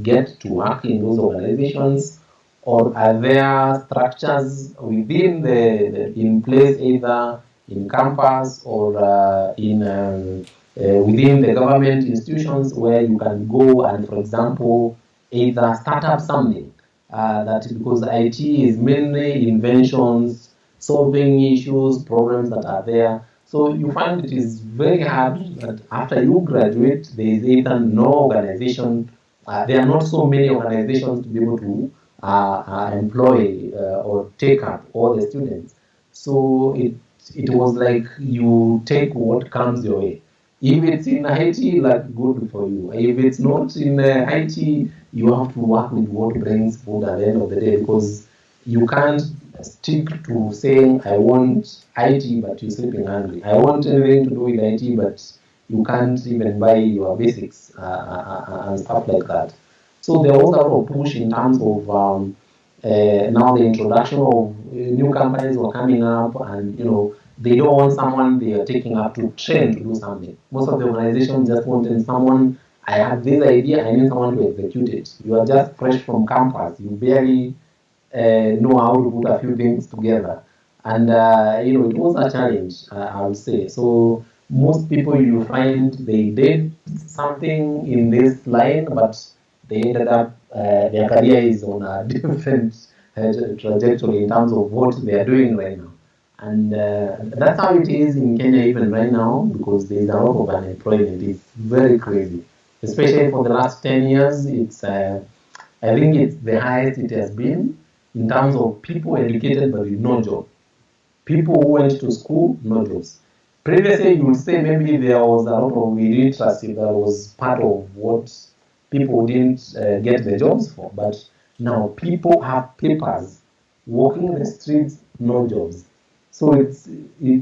get to work in those organizations, or are there structures within the in place either in campus or within the government institutions where you can go and, for example, either start up something that because IT is mainly inventions, solving issues, problems that are there. So you find it is very hard that after you graduate, there is either no organization, there are not so many organizations to be able to employ or take up all the students. So it was like you take what comes your way. If it's in IT, like good for you. If it's not in IT, you have to work with what brings food at the end of the day because you can't stick to saying I want IT but you're sleeping hungry. I want anything to do with IT but you can't even buy your basics and stuff like that. So there was a lot of push in terms of now the introduction of new companies were coming up, and they don't want someone they are taking up to train to do something. Most of the organizations just wanted someone. I have this idea. I need someone to execute it. You are just fresh from campus. You barely know how to put a few things together, and it was a challenge. I would say so. Most people you find they did something in this line, but they ended up their career is on a different trajectory in terms of what they are doing right now. And that's how it is in Kenya even right now because there is a lot of unemployment. It's very crazy, especially for the last 10 years. I think it's the highest it has been in terms of people educated but with no job. People who went to school, no jobs. Previously, you would say maybe there was a lot of illiteracy that was part of what people didn't get the jobs for. But now people have papers, walking the streets, no jobs. So it's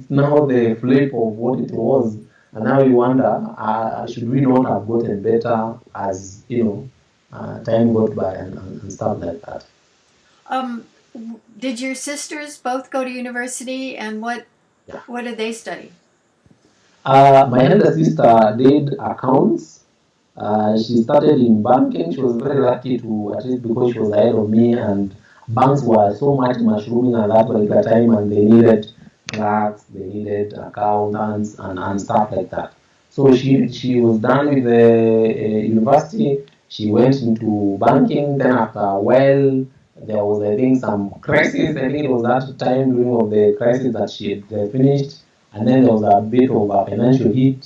now the flip of what it was, and now you wonder, should we not have gotten better as time got by and stuff like that. Um, did your sisters both go to university, and what Yeah. what did they study? My elder sister did accounts. She started in banking. She was very lucky to, at least because she was ahead of me, and banks were so much mushrooming at that particular time, and they needed clerks, they needed accountants, and stuff like that. So she was done with the university. She went into banking. Then after a while, there was I think some crisis. I think it was that time during of the crisis that she had finished, and then there was a bit of a financial hit.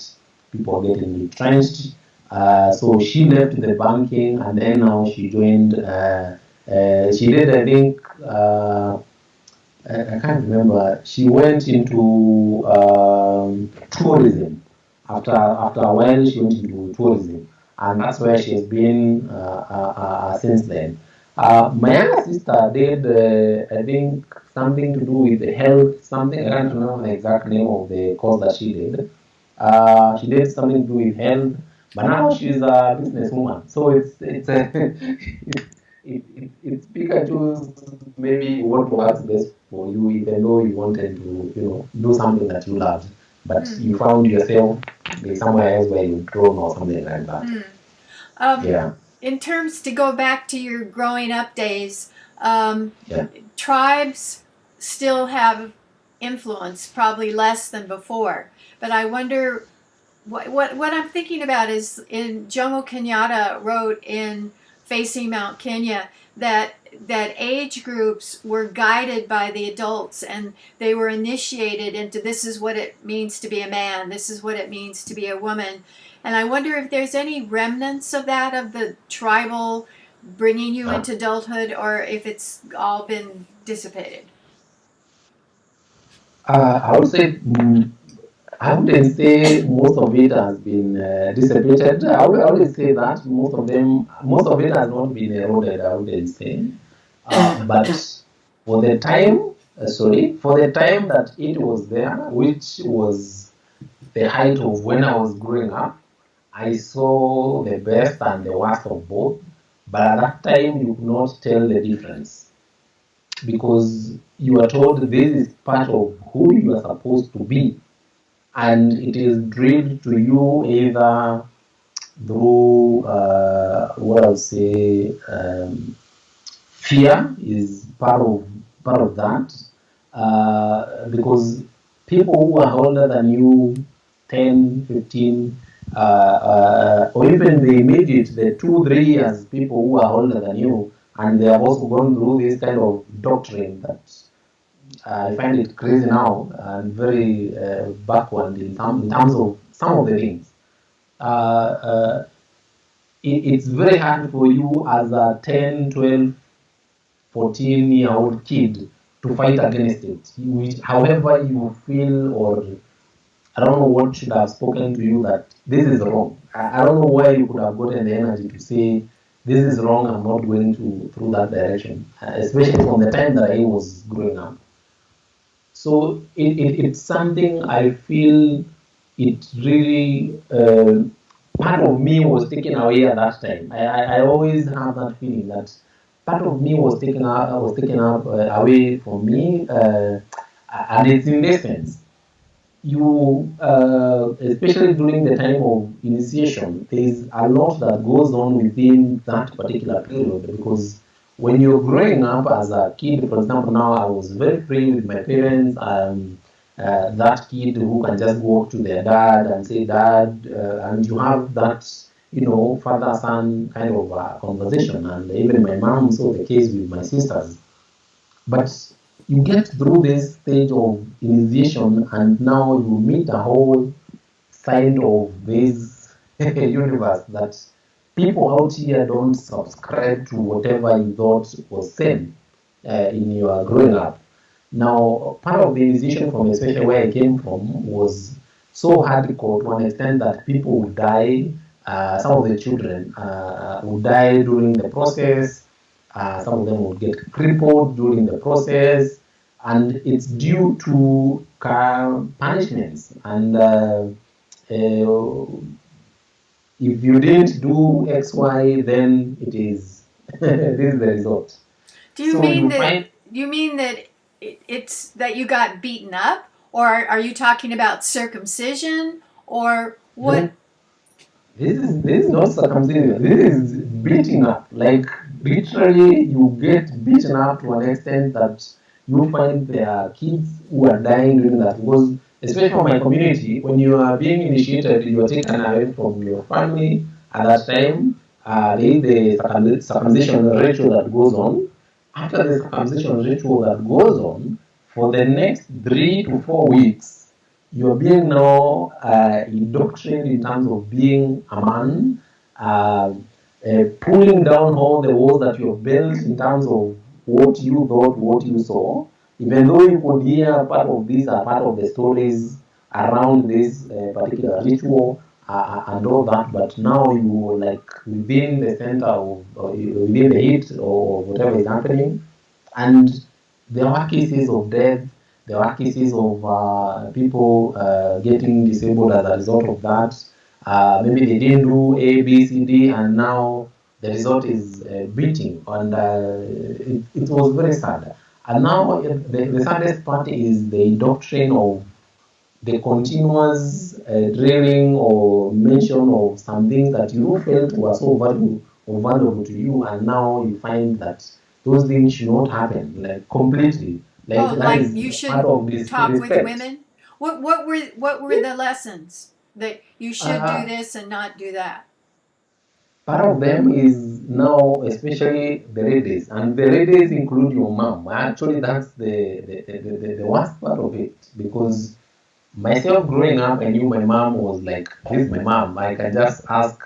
People getting retrenched. So she left the banking, and then now she joined. She did, I think, I can't remember. She went into tourism. After a while, she went into tourism, and that's where she has been since then. My younger sister did, I think, something to do with health. Something I can't remember the exact name of the course that she did. She did something to do with health, but now she's a businesswoman. So it's a it's Pikachu's maybe what works best for you, even though you wanted to do something that you loved, but you found yourself somewhere else where you've grown or something like that. Hmm. Um, Yeah, in terms to go back to your growing up days, yeah. tribes still have influence, probably less than before. But I wonder what I'm thinking about is in Jomo Kenyatta wrote in Facing Mount Kenya that age groups were guided by the adults and they were initiated into this is what it means to be a man, this is what it means to be a woman. And I wonder if there's any remnants of that, of the tribal bringing you into adulthood, or if it's all been dissipated. I would say I wouldn't say most of it has been dissipated. I would say that most of it has not been eroded. I wouldn't say, but for the time, for the time that it was there, which was the height of when I was growing up, I saw the best and the worst of both. But at that time, you could not tell the difference because you are told this is part of who you are supposed to be, and it is drilled to you either through what I would say fear is part of that because people who are older than you 10, 15, or even the immediate the 2 3 years people who are older than you, and they have also gone through this kind of doctrine that I find it crazy now and very backward in terms of some of the things. Uh, it's very hard for you as a 10, 12, 14-year-old kid to fight against it. However you feel, or I don't know what should have spoken to you that this is wrong. I don't know where you could have gotten the energy to say this is wrong. I'm not going to through that direction, especially from the time that I was growing up. So it's something I feel it really part of me was taken away at that time. I always have that feeling that part of me was taken up away from me, and it's in this sense. You, especially during the time of initiation, there is a lot that goes on within that particular period because when you're growing up as a kid, for example, now I was very free with my parents. That kid who can just walk to their dad and say, "Dad," and you have that, father-son kind of conversation. And even my mom saw the case with my sisters. But you get through this stage of initiation, and now you meet a whole side of this universe that people out here don't subscribe to whatever you thought was said in your growing up. Now, part of the initiation from especially where I came from was so hardcore to an extent that people would die. Some of the children would die during the process. Some of them would get crippled during the process, and it's due to punishments. And if you didn't do X, Y, then it is this is the result. Do you So mean you that find it's that you got beaten up, or are you talking about circumcision, or what? no, this is not circumcision. This is beating up. Like literally, you get beaten up to an extent that you find there are kids who are dying during that. Because especially for my community, when you are being initiated, you are taken away from your family at that time. There is the circumcision ritual that goes on. After the circumcision ritual that goes on, for the next 3 to 4 weeks, you're being now indoctrinated in terms of being a man, pulling down all the walls that you've built in terms of what you thought, what you saw. Even though you could hear part of these are part of the stories around this particular ritual and all that, but now you like within the center of, within the heat or whatever is happening, and there are cases of death, there are cases of people getting disabled as a result of that. Maybe they didn't do A, B, C, D, and now the result is beating, and it was very sad. And now the saddest part is the doctrine of the continuous drilling or mention of some things that you felt were so valuable or valuable to you, and now you find that those things should not happen, like completely. Like Oh, that like is you part shouldn't of this talk with respect. women. What were the lessons? that you should do this and not do that? Part of them is now, especially the ladies, and the ladies include your mom. Actually, that's the worst part of it, because myself growing up, I knew my mom was like, this is my mom. I can just ask,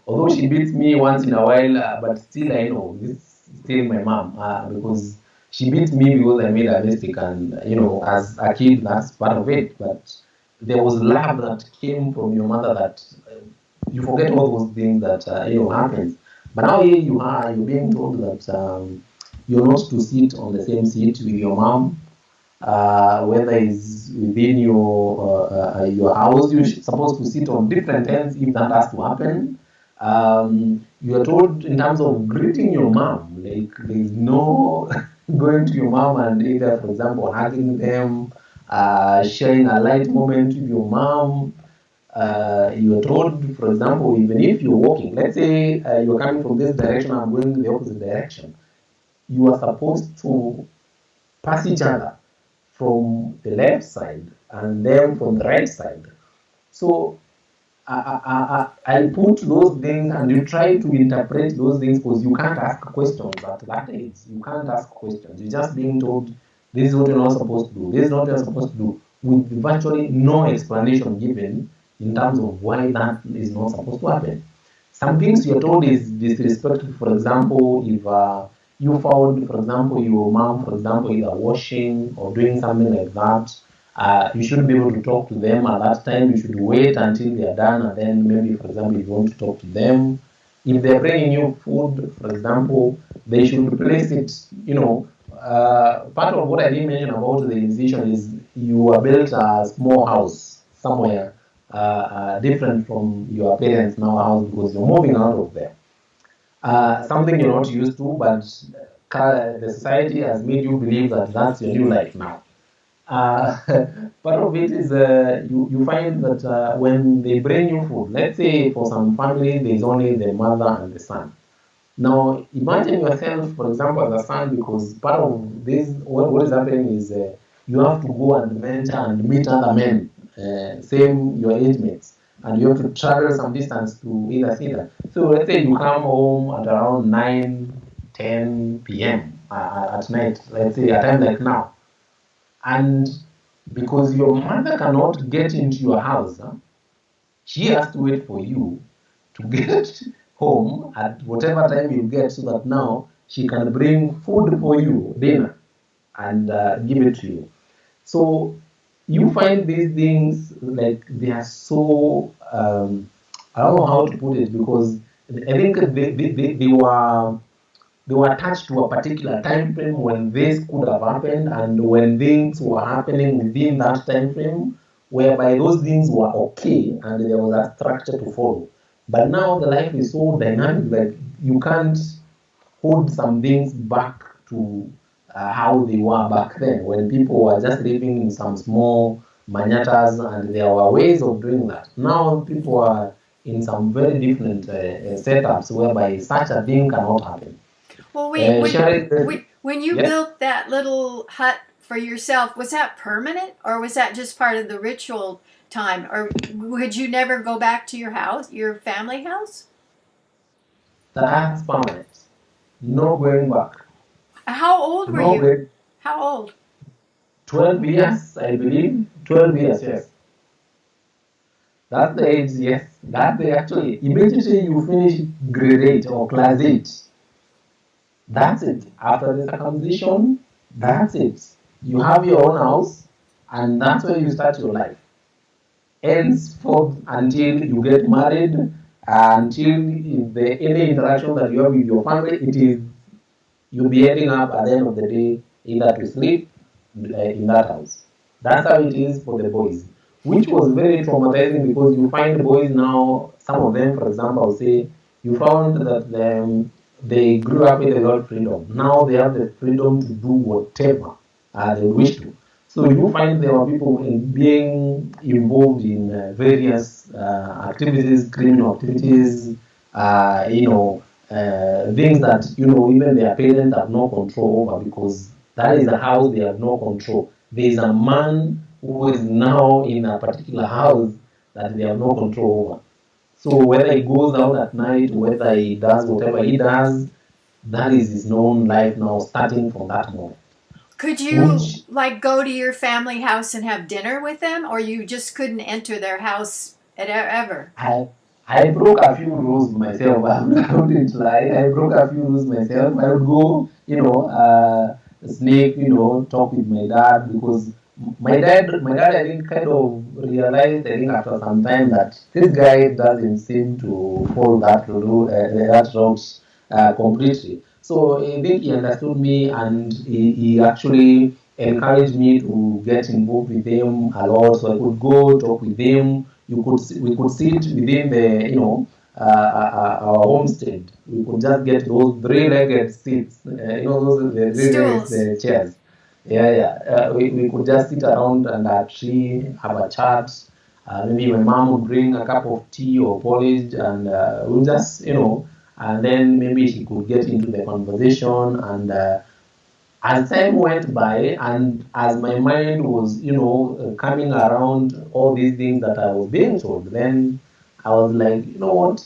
although she beats me once in a while, but still I know this is still my mom, because she beats me because I made a mistake, and as a kid, that's part of it. But there was love that came from your mother that you forget all those things that happens. But now here you're being told that you're not to sit on the same seat with your mom, whether it's within your house. You're supposed to sit on different ends if that has to happen. You are told in terms of greeting your mom, like there's no going to your mom and either, for example, hugging them, sharing a light moment with your mom. You're told, for example, even if you're walking, let's say you're coming from this direction, I'm going the opposite direction, you are supposed to pass each other from the left side and then from the right side. So I put those things and you try to interpret those things, because you can't ask questions at that age. You can't ask questions. You're just being told this is what you're not supposed to do, this is what you're supposed to do, with virtually no explanation given in terms of why that is not supposed to happen. Some things you're told is disrespectful. For example, if you found, for example, your mom, for example, either washing or doing something like that, you shouldn't be able to talk to them at that time. You should wait until they are done, and then maybe, for example, if you want to talk to them, if they're bringing you food, for example, they should replace it. Part of what I didn't mention about the initiation is you are built a small house somewhere different from your parents' now house, because you're moving out of there. Something you're not used to, but the society has made you believe that that's your new life now. Uh, Part of it is you find that when they bring you food, let's say for some families there's only the mother and the son. Now imagine yourself, for example, as a son, because part of this, what is happening is you have to go and venture and meet other men, same your age mates, and you have to travel some distance to either see them. So let's say you come home at around 9, 10 p.m. At night, let's say a time like now, and because your mother cannot get into your house, she has to wait for you to get home at whatever time you get, so that now she can bring food for you, dinner, and give it to you. So you find these things like they are so, I don't know how to put it, because I think they were attached to a particular time frame when this could have happened, and when things were happening within that time frame, whereby those things were okay and there was a structure to follow. But now the life is so dynamic that you can't hold some things back to how they were back then, when people were just living in some small manyatas, and there were ways of doing that. Now people are in some very different setups whereby such a thing cannot happen. Well, wait, when you Yes, built that little hut for yourself, was that permanent or was that just part of the ritual time? Or would you never go back to your house, your family house? that's permanent. No going back. How old were No you? going. How old? 12 years, I believe. 12 years, yes. That's the age, yes. That's the actually, immediately you finish grade 8 or class 8, that's it. After the circumcision, that's it. You have your own house, and that's where you start your life. Henceforth, until you get married, until any interaction that you have with your family, it is you'll be ending up at the end of the day either to sleep in that house. That's how it is for the boys, which was very traumatizing, because you find boys now, some of them, for example, I'll say, you found that they grew up with a lot of freedom. Now they have the freedom to do whatever they wish to. So you find there are people being involved in various activities, criminal activities, things that even their parents have no control over, because that is a house they have no control. There is a man who is now in a particular house that they have no control over. So whether he goes out at night, whether he does whatever he does, that is his known life now, starting from that moment. Could you Which like go to your family house and have dinner with them, or you just couldn't enter their house ever? I I broke a few rules myself. I wouldn't lie. I broke a few rules myself. I would go, sneak, talk with my dad because my dad, I think, kind of realized, I think, after some time that this guy doesn't seem to follow that route completely. So I think he understood me, and he actually encouraged me to get involved with them a lot. So I could go talk with them. We could sit within the our homestead. We could just get those three-legged seats. Those the three-legged Stools. chairs. Yeah, yeah. We could just sit around under a tree, have a chat. Maybe my mom would bring a cup of tea or porridge, and we'll just, and then maybe she could get into the conversation. And as time went by, and as my mind was, coming around all these things that I was being told, then I was like, you know what?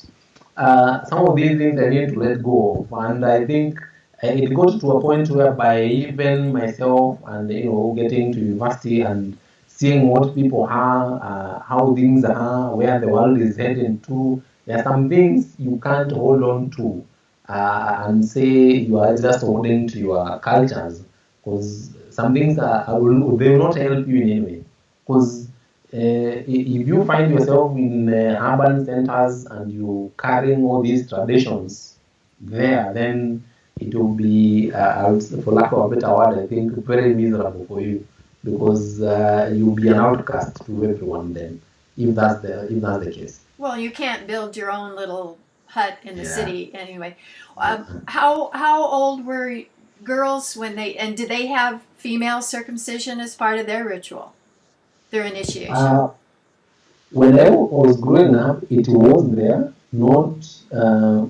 Some of these things I need to let go of, and I think it got to a point whereby even myself and getting to university and seeing what people are, how things are, where the world is heading to, there are some things you can't hold on to and say you are just holding to your cultures, because some things they will not help you in any way. Because if you find yourself in urban centers and you carrying all these traditions there, then it will be, for lack of a better word, I think, very miserable for you, because you'll be an outcast to everyone then, if that's the case. Well, you can't build your own little hut in the Yeah. city anyway. How old were girls when and did they have female circumcision as part of their ritual, their initiation? Uh, when I was growing up, it was there, not,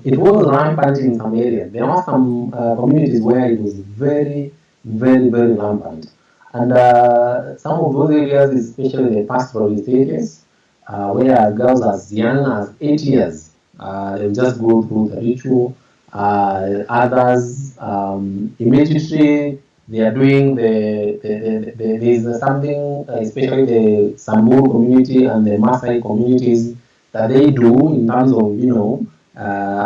it was rampant in some areas. There were some communities where it was very, very, very rampant. And some of those areas, especially the pastoralist areas, where girls as young as 8 years, they'll just go through the ritual. Others, immediately they are doing there's something, especially the Samburu community and the Maasai communities, that they do in terms of,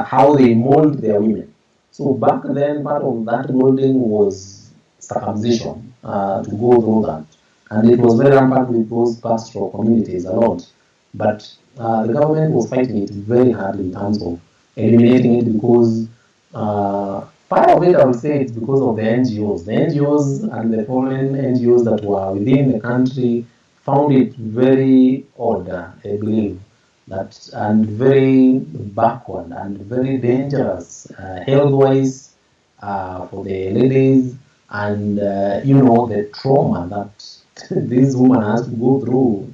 how they mold their women. So back then, part of that molding was circumcision, to go through that. And it was very rampant with those pastoral communities a lot. But the government was fighting it very hard in terms of eliminating it, because part of it, I would say, it's because of the NGOs. The NGOs and the foreign NGOs that were within the country found it very odd, I believe, that, and very backward and very dangerous, health-wise, for the ladies, and the trauma that this woman has to go through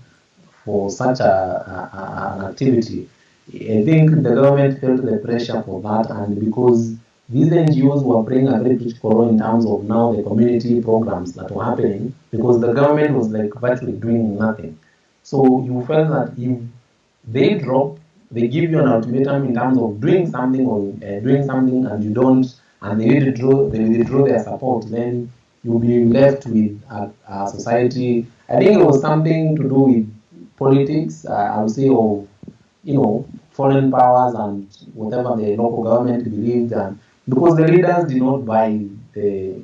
for such an activity. I think the government felt the pressure for that, and because these NGOs were playing a very critical role in terms of now the community programs that were happening, because the government was like virtually doing nothing. So you felt that if they drop, they give you an ultimatum in terms of doing something, or doing something, and you don't, and they withdraw their support, then you'll be left with a society. I think it was something to do with politics, I would say, of foreign powers and whatever the local government believed, and because the leaders did not buy the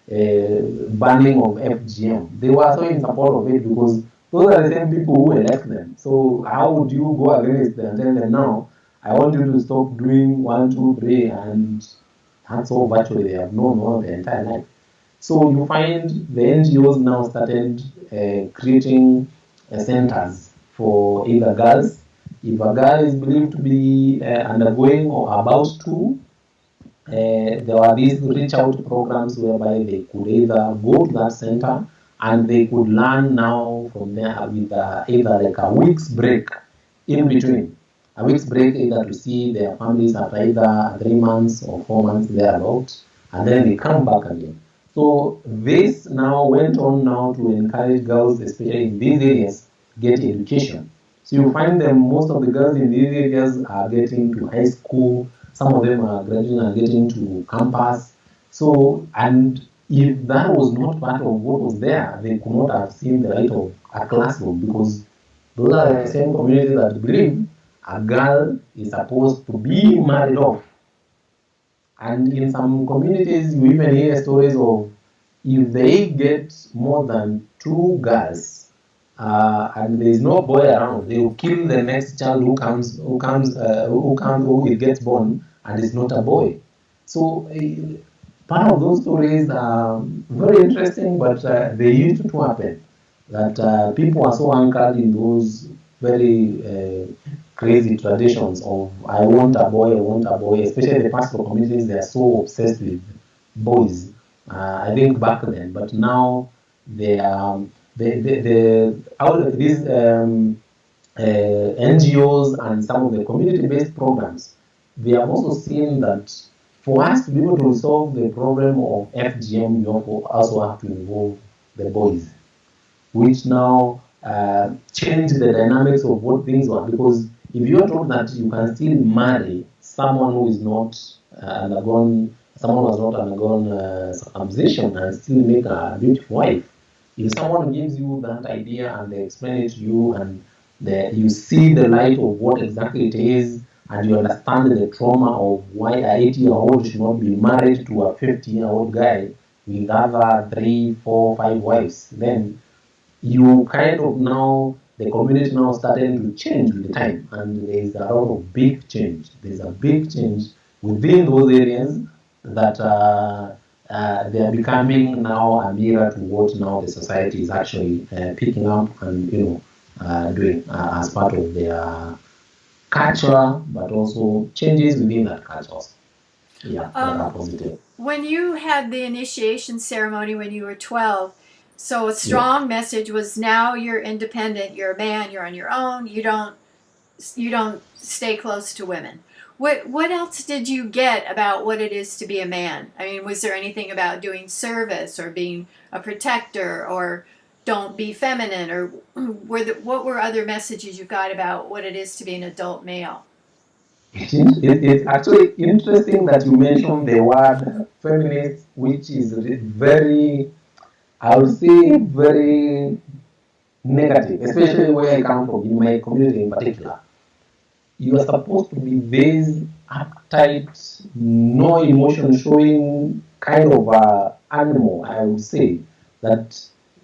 banning of FGM, they were so in support of it, because those are the same people who elect them. So how would you go against them and tell them, no, I want you to stop doing one, two, three, and that's all virtually they have known all their entire life. So you find the NGOs now started creating centers for either girls. If a girl is believed to be undergoing or about to, there were these reach out programs whereby they could either go to that center and they could learn now from there with either like a week's break in between. A week's break either to see their families after either 3 months or 4 months thereabout, and then they come back again. So this now went on now to encourage girls, especially in these areas, get education. So you find them, most of the girls in these areas are getting to high school, some of them are graduating and getting to campus. So, and if that was not part of what was there, they could not have seen the light of a classroom, because those are the same communities that believe a girl is supposed to be married off. And in some communities, you even hear stories of, if they get more than two girls, and there is no boy around, they will kill the next child who gets born, and is not a boy. So part of those stories are very interesting, but they used to happen. That people are so anchored in those very crazy traditions of, I want a boy, I want a boy. Especially the pastoral communities, they are so obsessed with boys. I think back then, but now they are these NGOs and some of the community-based programs. They have also seen that for us to be able to resolve the problem of FGM, we also have to involve the boys, which now change the dynamics of what things were. Because if you're told that you can still marry someone who is not someone who has not undergone circumcision, and still make a beautiful wife, if someone gives you that idea and they explain it to you, and you see the light of what exactly it is, and you understand the trauma of why an 80-year-old should not be married to a 50-year-old guy with other 3, 4, 5 wives, then you kind of now, the community now starting to change with the time, and there is a lot of big change. There's a big change within those areas that they are becoming now a mirror to what now the society is actually picking up and doing as part of their culture, but also changes within that culture. Yeah, that are positive. When you had the initiation ceremony when you were 12, so a strong message was, now you're independent, you're a man, you're on your own, you don't stay close to women. What else did you get about what it is to be a man? I mean, was there anything about doing service or being a protector, or don't be feminine, or what were other messages you got about what it is to be an adult male? It's actually interesting that you mentioned the word feminist, which is very, I would say, very negative, especially where I come from, in my community in particular. You are supposed to be this uptight, no emotion showing kind of animal, I would say, that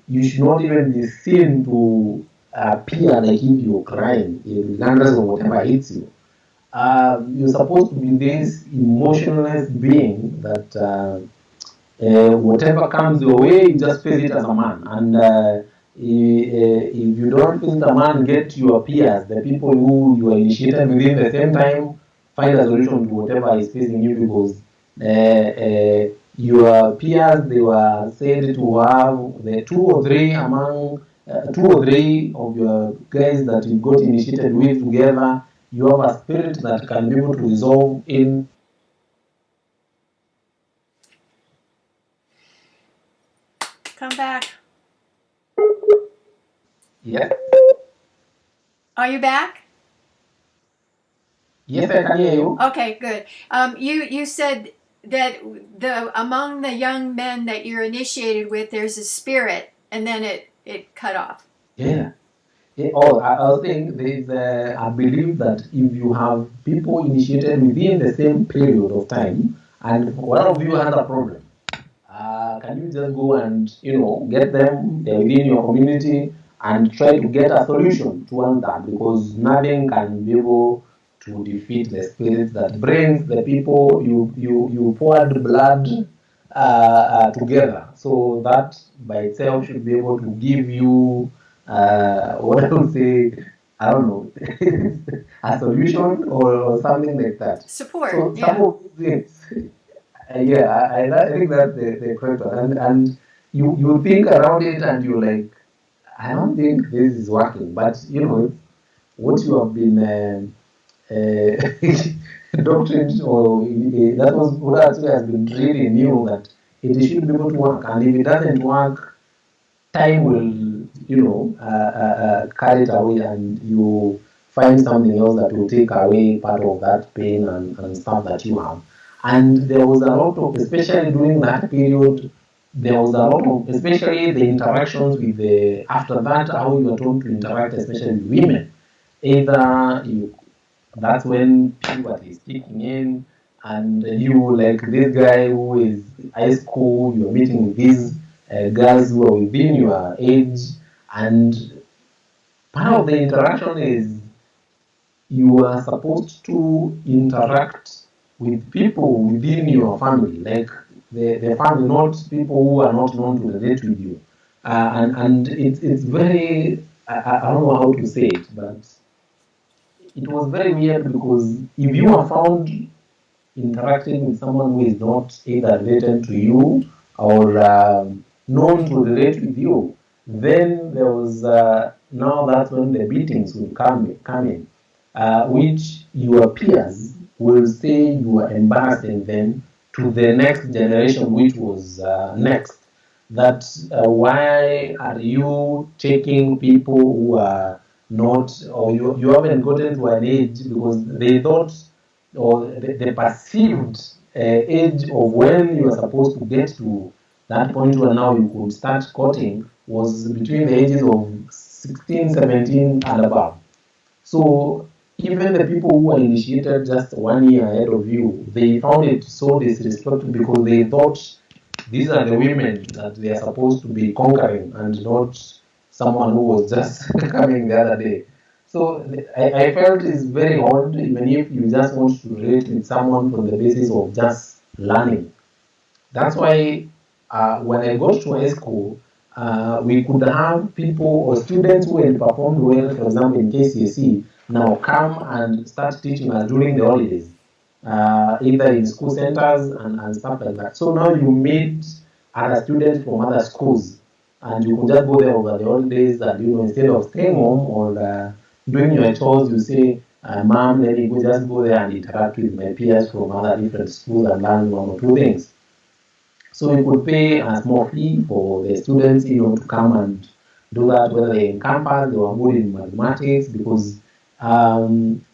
you should not even be seen to appear like if you're crying, regardless of whatever hits you. You're supposed to be this emotionless being that whatever comes your way, you just face it as a man. And if you don't face it as a man, get your peers, the people who you are initiated within the same time, find a solution to whatever is facing you, because your peers, they were said to have the two or three of your guys that you got initiated with together. You have a spirit that can be able to resolve in. Come back. Yes. Are you back? Yes, I can hear you. Okay, good. You said that among the young men that you're initiated with, there's a spirit, and then it cut off. Yeah. I think there is I believe that if you have people initiated within the same period of time, and one of you has a problem, can you just go and get them within your community and try to get a solution towards that? Because nothing can be able to defeat the spirit that brings the people you poured blood together. So that by itself should be able to give you what I would say, I don't know, a solution or something like that. Support. So Yeah. some of these things, I think that's the correct one. And you think around it and you're like, I don't think this is working. But what you have been doctrine, or that was what actually has been really new, that it should be able to work. And if it doesn't work, time will carried away, and you find something else that will take away part of that pain and stuff that you have. And there was a lot of, especially during that period, there was a lot of, especially the interactions with the, after that, how you are told to interact, especially with women. Either you, that's when puberty is kicking in, and you, like this guy who is high school, you're meeting with these girls who are within your age, and part of the interaction is you are supposed to interact with people within your family, like the family, not people who are not known to relate with you. And it's very, I don't know how to say it, but it was very weird, because if you are found interacting with someone who is not either related to you or known to relate with you, then there was, now that's when the beatings will come in, which your peers will say you are embarrassing them to the next generation, which was next. That why are you taking people who are not, or you haven't gotten to an age, because they thought, or the perceived age of when you are supposed to get to that point where now you could start courting was between the ages of 16, 17 and above. So even the people who were initiated just 1 year ahead of you, they found it so disrespectful, because they thought these are the women that they are supposed to be conquering, and not someone who was just coming the other day. So I felt it's very odd, even if you just want to relate with someone from the basis of just learning. That's why when I got to high school, we could have people or students who had performed well, for example, in KCSE, now come and start teaching us during the holidays, either in school centers and stuff like that. So now you meet other students from other schools, and you can just go there over the holidays, and instead of staying home or doing your chores, you say, "Mom, let me go just go there and interact with my peers from other different schools and learn one or two things." So we could pay a small fee for the students, to come and do that, whether they're in campus, they were good in mathematics, because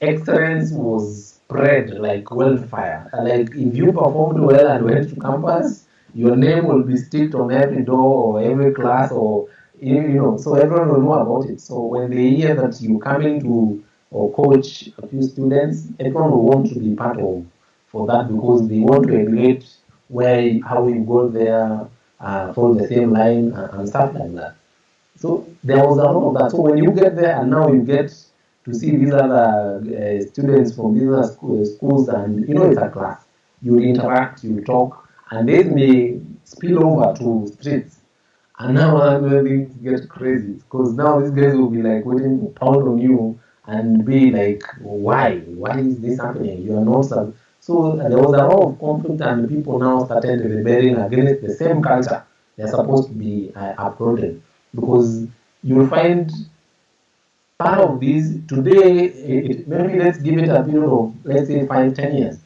excellence was spread like wildfire. Like if you performed well and went to campus, your name will be sticked on every door or every class, or so everyone will know about it. So when they hear that you coming to or coach a few students, everyone will want to be part of for that, because they want to emulate where how you go there, follow the same line and stuff like that. So there was a lot of that. So when you get there and now you get to see these other students from these other schools, and it's a class, you interact, you talk, and this may spill over to streets. And now that's where things get crazy, because now these guys will be like waiting to pound on you and be like, why? Why is this happening? You are not so there was a lot of conflict, and people now started rebelling against the same culture they're supposed to be uploaded, because you'll find part of this today, maybe let's give it a period of, let's say, 5, 10 years.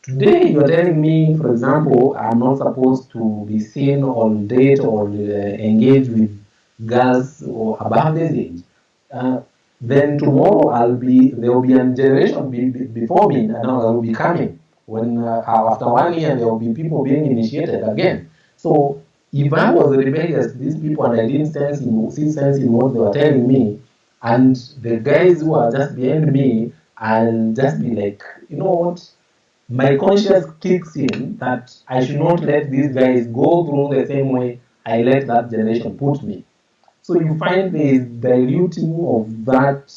Today, you're telling me, for example, I'm not supposed to be seen or date or engage with girls or above this age. Uh, then tomorrow there will be a generation before me, and I will be coming. When after 1 year, there will be people being initiated again. So if I was rebellious to these people and I didn't see sense in what they were telling me, and the guys who are just behind me, I'll just be like, you know what? My conscience kicks in that I should not let these guys go through the same way I let that generation put me. So you find the diluting of that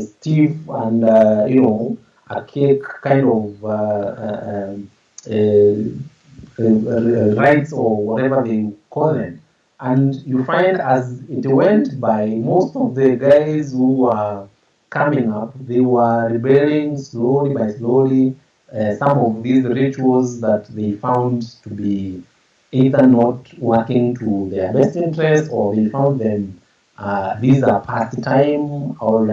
stiff and archaic kind of rights, or whatever they call them. And you find as it went by, most of the guys who were coming up, they were rebelling slowly by slowly. Some of these rituals that they found to be either not working to their best interest, or they found them these are pastime, or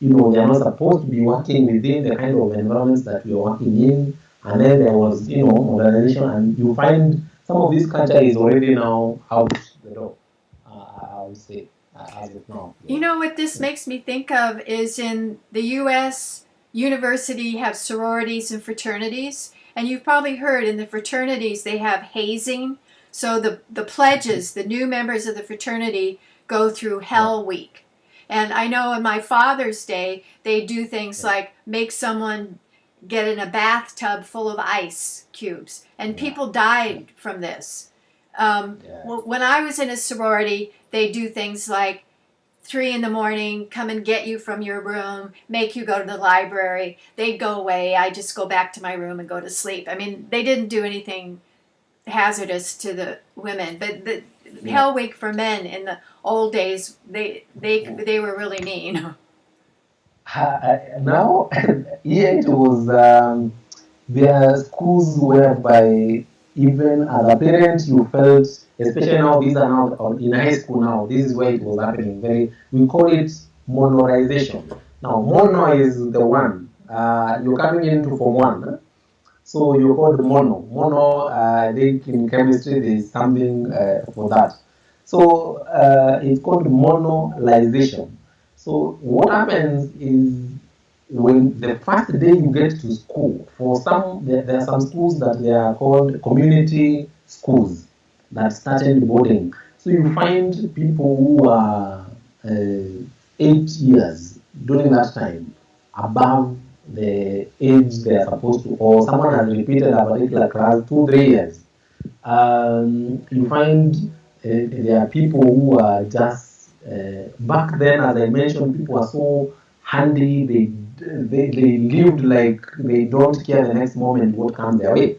they are not supposed to be working within the kind of environments that we are working in. And then there was modernization, and you find some of this culture is already now out the door. would say, as of now. You Yeah. know what this makes me think of is in the U.S. university have sororities and fraternities, and you've probably heard in the fraternities they have hazing. So the pledges, the new members of the fraternity go through Yeah. Hell Week. And I know in my father's day, they do things Yeah. like make someone get in a bathtub full of ice cubes, and Yeah. people died from this. Yeah. When I was in a sorority, they do things like 3 in the morning, come and get you from your room, make you go to the library. They'd go away. I just go back to my room and go to sleep. I mean, they didn't do anything hazardous to the women, but the Yeah. Hell Week for men in the old days, they were really mean. Now, here it was, there are schools whereby even as a parent you felt, especially now these are now in high school now, this is where it was happening. We call it monorization. Now, mono is the one. You're coming into Form 1. Huh? So you're called mono. Mono, I think in chemistry there is something for that. So it's called monolization. So what happens is when the first day you get to school, for some there are some schools that they are called community schools that started boarding. So you find people who are 8 years during that time above the age they are supposed to, or someone has repeated a particular class 2 3 years. You find there are people who are just back then, as I mentioned, people are so handy. They lived like they don't care the next moment what comes their way.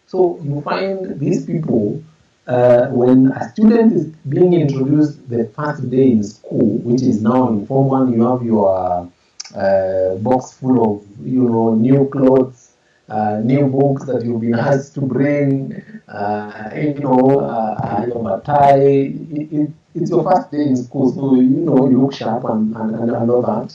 So you find these people when a student is being introduced the first day in school, which is now in Form 1, you have your box full of new clothes, new books that you've been asked to bring, your tie. It's your first day in school, so you look sharp and all that.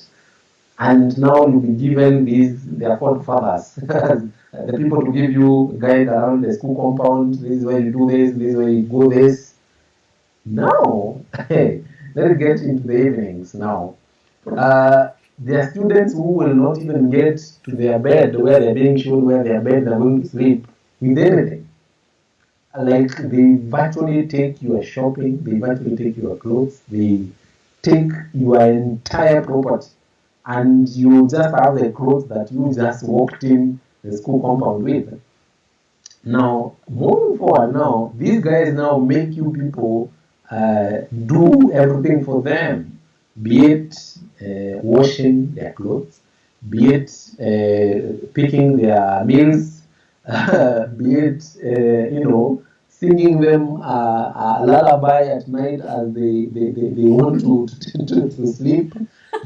And now you'll be given these, they are called fathers, the people to give you guide around the school compound. This is where you do this is where you go this. Now, hey, let's get into the evenings now. There are students who will not even get to their bed where they're being shown where their bed they're going to sleep with anything. Like they virtually take your shopping, they virtually take your clothes, they take your entire property, and you just have the clothes that you just walked in the school compound with. Now, moving forward, now these guys now make you people do everything for them, be it washing their clothes, be it picking their meals, be it singing them a lullaby at night as they want to sleep,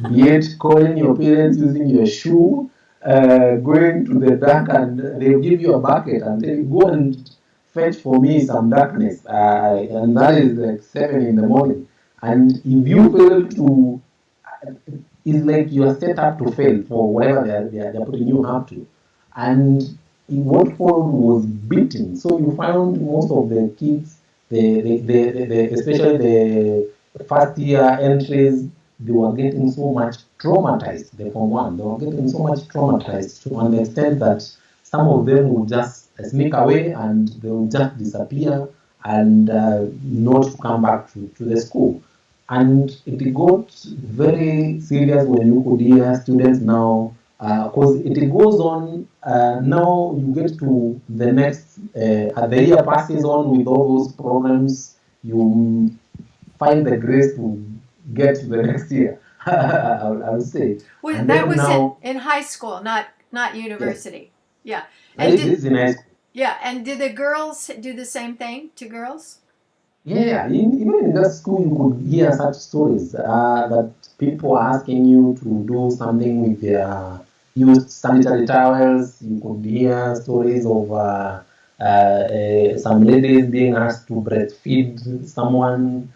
be it calling your parents using your shoe, going to the dark and they'll give you a bucket and tell you, go and fetch for me some darkness. And that is like 7 in the morning. And if you fail to, it's like you are set up to fail for whatever they're putting you up to. And what followed was beating. So you found most of the kids, especially the first year entries, they were getting so much traumatized. The Form 1, they were getting so much traumatized to an extent that some of them would just sneak away and they would just disappear and not come back to the school. And it got very serious when you could hear students now, because it goes on. Now you get to the next, as the year passes on with all those programs, you find the grace to get to the next year. I would say. Well, And that then was now, in high school, not yes, university. Yeah, and this did is in high school. yeah, and did the girls do the same thing to girls? Yeah, even in that school, you could hear such stories that people are asking you to do something with their used sanitary towels. You could hear stories of some ladies being asked to breastfeed someone.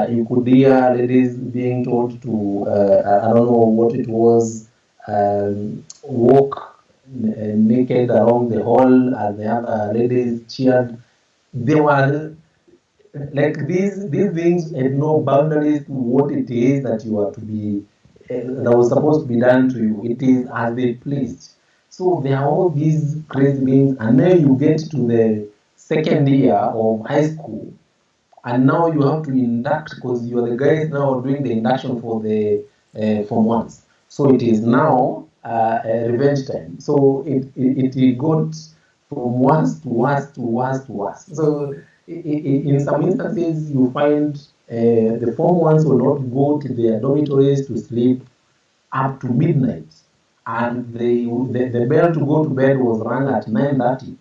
You could hear ladies being told to, I don't know what it was, walk naked along the hall as the other ladies cheered. They were like these things had no boundaries to what it is that you are to be that was supposed to be done to you. It is as they pleased. So there are all these crazy things, and then you get to the second year of high school, and now you have to induct because you are the guys now doing the induction for the form ones. So it is now revenge time. So it got from worse to worse to worse to worse. So in some instances you find the form ones will not go to their dormitories to sleep up to midnight, and the bell to go to bed was rung at 9:30.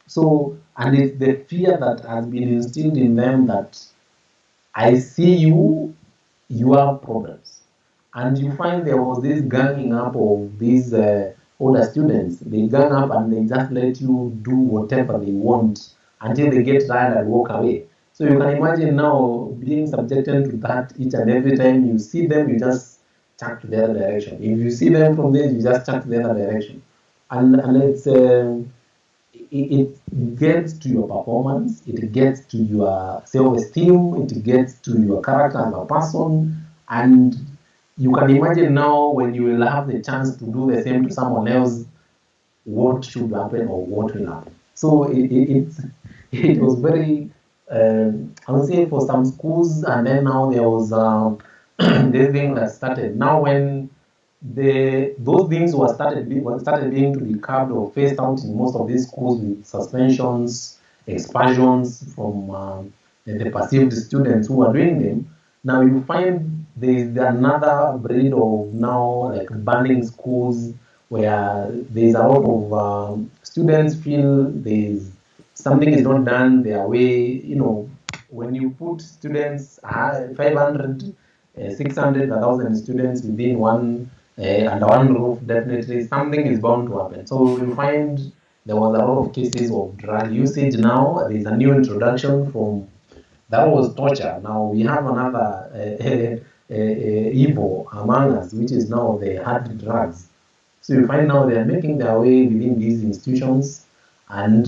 So, and it's the fear that has been instilled in them that I see you, you have problems. And you find there was this ganging up of these older students. They gang up and they just let you do whatever they want until they get tired and walk away. So you can imagine now being subjected to that each and every time you see them, you just chuck to the other direction. If you see them from there, you just chuck to the other direction. And it's it gets to your performance, it gets to your self-esteem, it gets to your character as a person, and you can imagine now when you will have the chance to do the same to someone else, what should happen or what will happen. So it was very, I would say for some schools, and then now there was this thing that started. Now when those things started being to be carved or phased out in most of these schools with suspensions, expulsions from the perceived students who are doing them. Now you find there's another breed of now like banning schools where there's a lot of students feel there's something is not done their way. You know, when you put students 500, 600, 1,000 students within one under one roof, definitely something is bound to happen. So you find there was a lot of cases of drug usage. Now there's a new introduction from that was torture. Now we have another evil among us, which is now the hard drugs. So you find now they are making their way within these institutions, and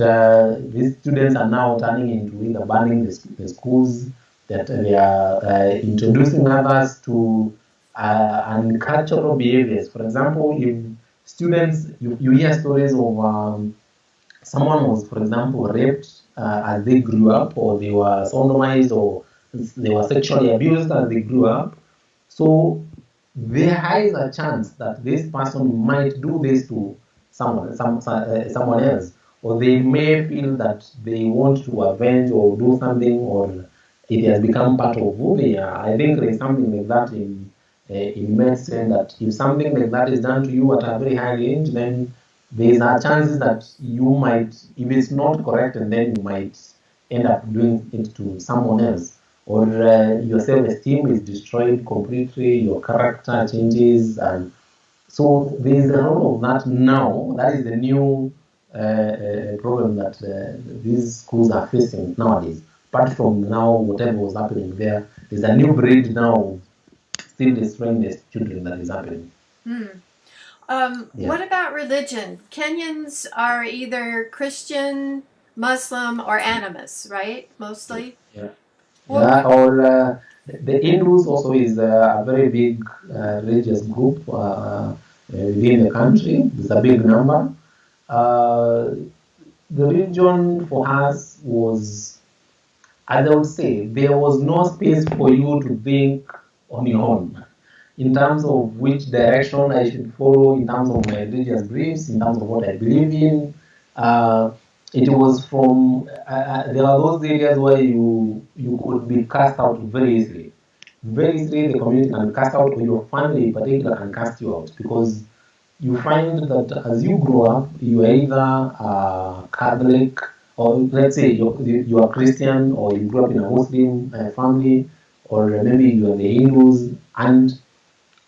these students are now turning into either banning the schools, that they are introducing others to uncultural behaviors. For example, if students, you hear stories of someone was, for example, raped as they grew up, or they were sodomized, or they were sexually abused as they grew up. So there is a chance that this person might do this to someone else, or they may feel that they want to avenge or do something, or it has become part of who they are. I think there is something like that in medicine, that if something like that is done to you at a very high age, then there are chances that you might, if it's not correct, and then you might end up doing it to someone else, or your self-esteem is destroyed completely, your character changes, and so there is a lot of that now. That is the new problem that these schools are facing nowadays. Apart from now, whatever was happening there, there's a new breed now still destroying the children that is happening. What about religion? Kenyans are either Christian, Muslim, or animist, right? Mostly. Yeah. Or the Hindus also is a very big religious group within the country. It's a big number. The religion for us was, as I would say, there was no space for you to think on your own in terms of which direction I should follow, in terms of my religious beliefs, in terms of what I believe in. It was from there are those areas where you could be cast out very easily. Very easily, the community can cast out, or your family in particular can cast you out, because you find that as you grow up, you are either Catholic, or let's say you are Christian, or you grew up in a Muslim family, or maybe you are the Hindus, and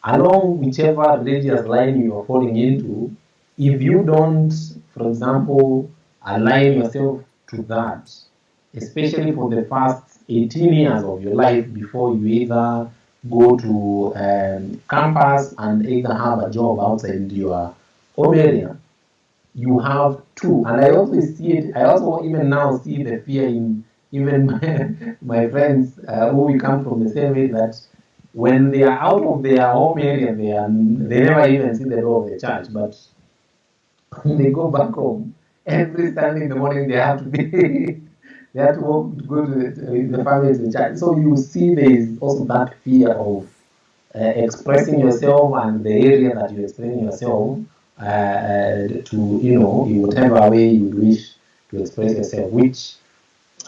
along whichever religious line you are falling into, if you don't, for example, align yourself to that, especially for the first 18 years of your life before you either go to campus and either have a job outside your home area, you have two. And I also see it, I also even now see the fear in even my friends who we come from the same age, that when they are out of their home area, they never even see the door of the church. But when they go back home, every Sunday in the morning they have to be they have to walk to go to the family to the church. So you see there is also that fear of expressing yourself and the area that you're expressing yourself to, in whatever way you wish to express yourself, which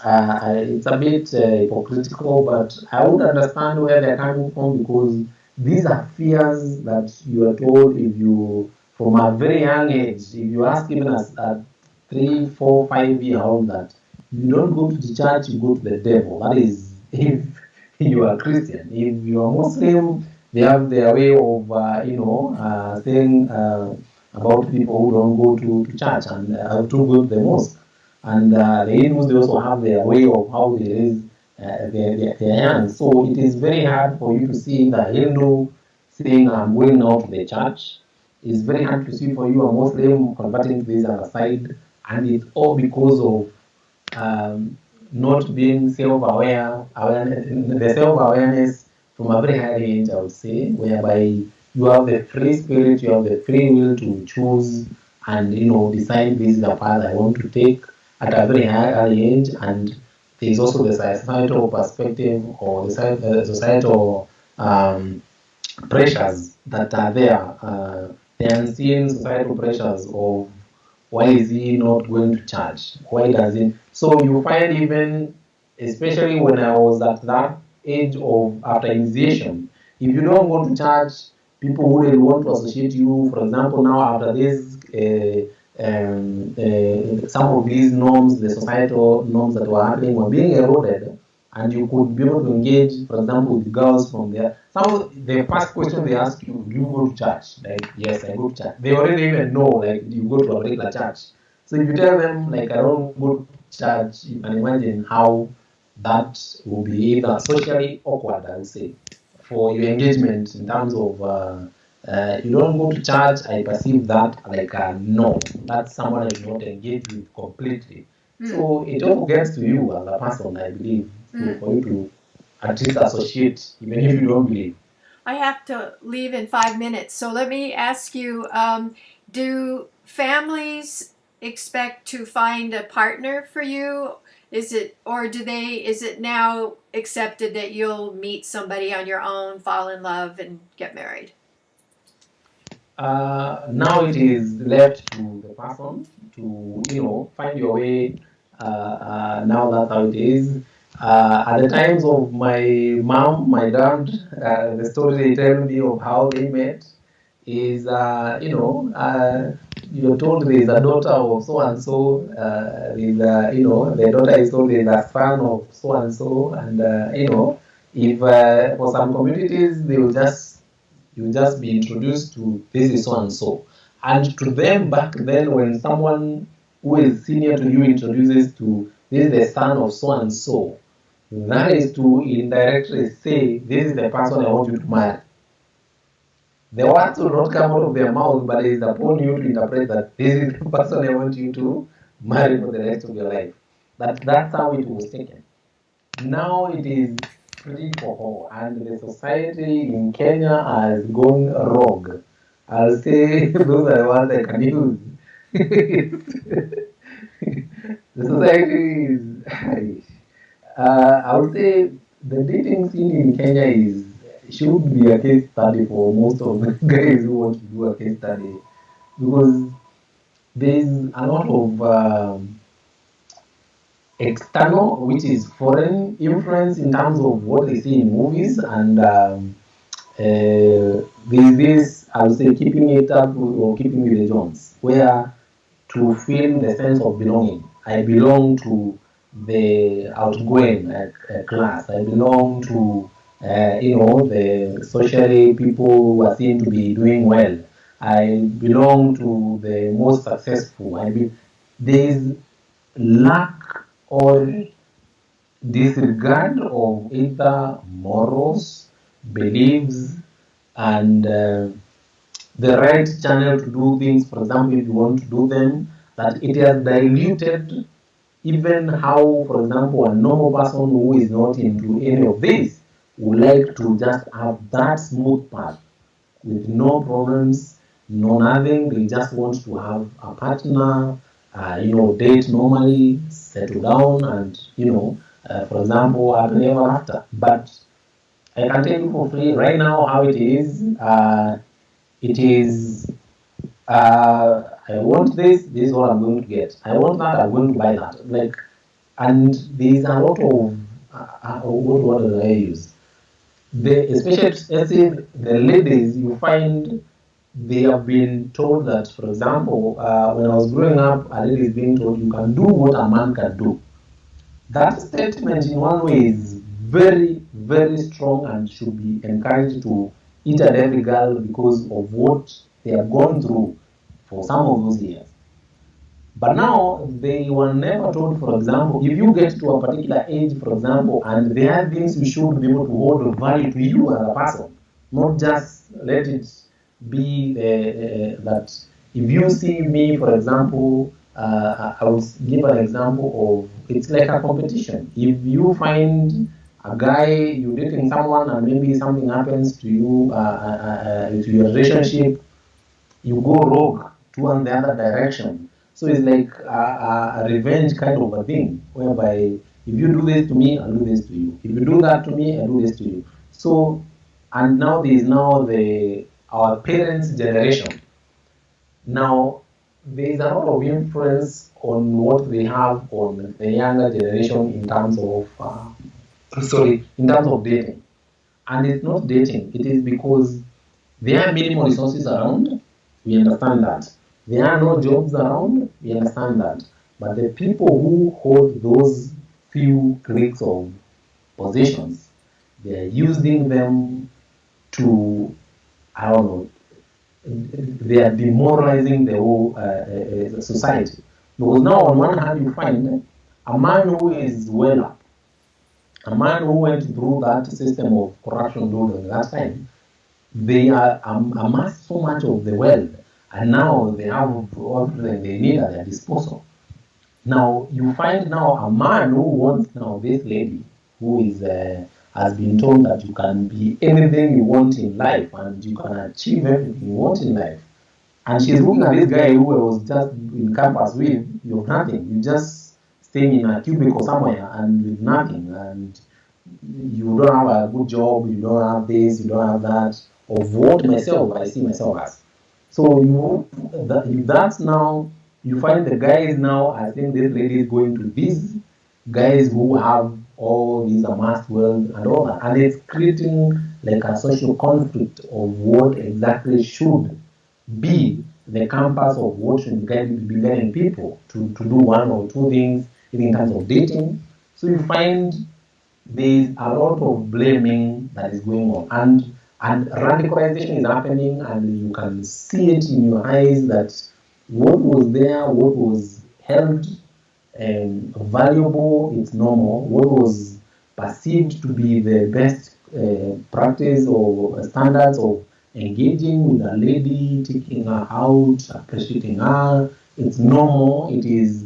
it's a bit hypocritical, but I would understand where they're coming from, because these are fears that you are told if you, from a very young age, if you ask even a 3, 4, 5 year old that you don't go to the church, you go to the devil. That is, if you are Christian. If you are Muslim, they have their way of, saying about people who don't go to church and to go to the mosque. And the Hindus, they also have their way of how they raise their young. So it is very hard for you to see the Hindu saying, I'm going now to the church. It's very hard to see for you a Muslim converting to this other side. And it's all because of not being self-aware, the self-awareness from a very high age, I would say, whereby you have the free spirit, you have the free will to choose and decide this is the path I want to take at a very high early age. And there's also the societal perspective, or the societal pressures that are there, the unseen societal pressures of why is he not going to church? Why does he? So you find, even, especially when I was at that age of after initiation, if you don't go to church, people wouldn't want to associate you. For example, now after this, some of these norms, the societal norms that were happening, were being eroded, and you could be able to engage, for example, with girls from there. Some of the first question they ask you, do you go to church? Like, yes, I go to church. They already even know, like, you go to a regular church. So if you tell them, like, I don't go to church, you can imagine how that will be either socially awkward, I would say, for your engagement in terms of you don't go to church. I perceive that like a no. That's someone I do not engage with completely. So it all gets to you as a person, I believe, for you to at least associate, even if you don't believe. I have to leave in 5 minutes, so let me ask you: do families expect to find a partner for you? Is it, or do they? Is it now accepted that you'll meet somebody on your own, fall in love, and get married? Now it is left to the person to, find your way. Now that's how it is. At the times of my mom, my dad, the story they tell me of how they met is, you're told there's a daughter of so and so. The daughter is told there's a son of so and so, and if for some communities they will just, you just be introduced to this is so and so. And to them back then, when someone who is senior to you introduces to this is the son of so and so, that is to indirectly say this is the person I want you to marry. The words will not come out of their mouth, but it is upon you to interpret that this is the person I want you to marry for the rest of your life. That's how it was taken. Now it is free for all, and the society in Kenya has gone rogue. I'll say those are the ones I can use. The society is, I would say, the dating scene in Kenya should be a case study for most of the guys who want to do a case study, because there's a lot of external, which is foreign influence in terms of what they see in movies, and there's this, I would say, keeping it up or keeping with the Jones, where to feel the sense of belonging. I belong to the outgoing class. I belong to the socially people who are seen to be doing well. I belong to the most successful. There is lack or disregard of either morals, beliefs, and the right channel to do things. For example, if you want to do them, that it has diluted even how, for example, a normal person who is not into any of this would like to just have that smooth path with no problems, no nothing. They just want to have a partner, date normally, settle down, and for example, happily ever after. But I can tell you for free right now how it is. It is. I want this. This is what I'm going to get. I want that. I'm going to buy that. Like, and there's a lot of what do I use? Especially let's say the ladies, you find they have been told that, for example, when I was growing up, a lady is being told you can do what a man can do. That statement, in one way, is very, very strong and should be encouraged to each and every girl because of what they have gone through for some of those years. But now they were never told, for example, if you get to a particular age, for example, and there are things you should be able to hold value to you as a person, not just let it be that if you see me, for example, I will give an example of it's like a competition. If you find a guy, you're dating someone, and maybe something happens to you, to your relationship, you go rogue towards the other direction. So it's like a revenge kind of a thing, whereby if you do this to me, I'll do this to you. If you do that to me, I'll do this to you. So, and now there is now our parents' generation. Now, there is a lot of influence on what they have on the younger generation in terms of, in terms of dating. And it's not dating, it is because there are minimal resources around, we understand that. There are no jobs around, we understand that. But the people who hold those few cliques of positions, they are using them to, I don't know, they are demoralizing the whole society. Because now, on one hand, you find a man who is well up, a man who went through that system of corruption during that time, they are amassed so much of the wealth, and now they have everything they need at their disposal. Now you find now a man who wants now this lady who is has been told that you can be anything you want in life and you can achieve everything you want in life, and she's looking at this guy who was just in campus with you have nothing, you just staying in a cubicle somewhere and with nothing, and you don't have a good job, you don't have this, you don't have that, of what myself I see myself as. So that's now, you find the guys now, I think this lady is going to these guys who have all these amassed wealth and all that, and it's creating like a social conflict of what exactly should be the campus of what should be guiding people to do one or two things in terms of dating. So you find there's a lot of blaming that is going on, and radicalization is happening, and you can see it in your eyes that what was there, what was held valuable, it's normal. What was perceived to be the best practice or standards of engaging with a lady, taking her out, appreciating her, it's normal. It is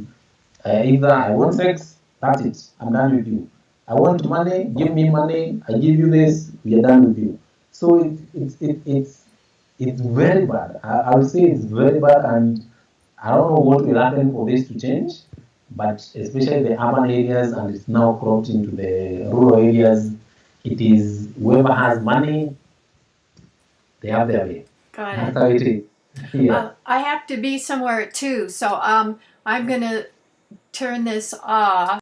either I want sex, that's it, I'm done with you. I want money, give me money, I give you this, we are done with you. So it's very bad. I would say it's very bad, and I don't know what will happen for this to change, but especially the urban areas, and it's now cropped into the rural areas. It is whoever has money, they have their way. Got That's it. how it is. Yeah. I have to be somewhere at 2, so I'm gonna turn this off.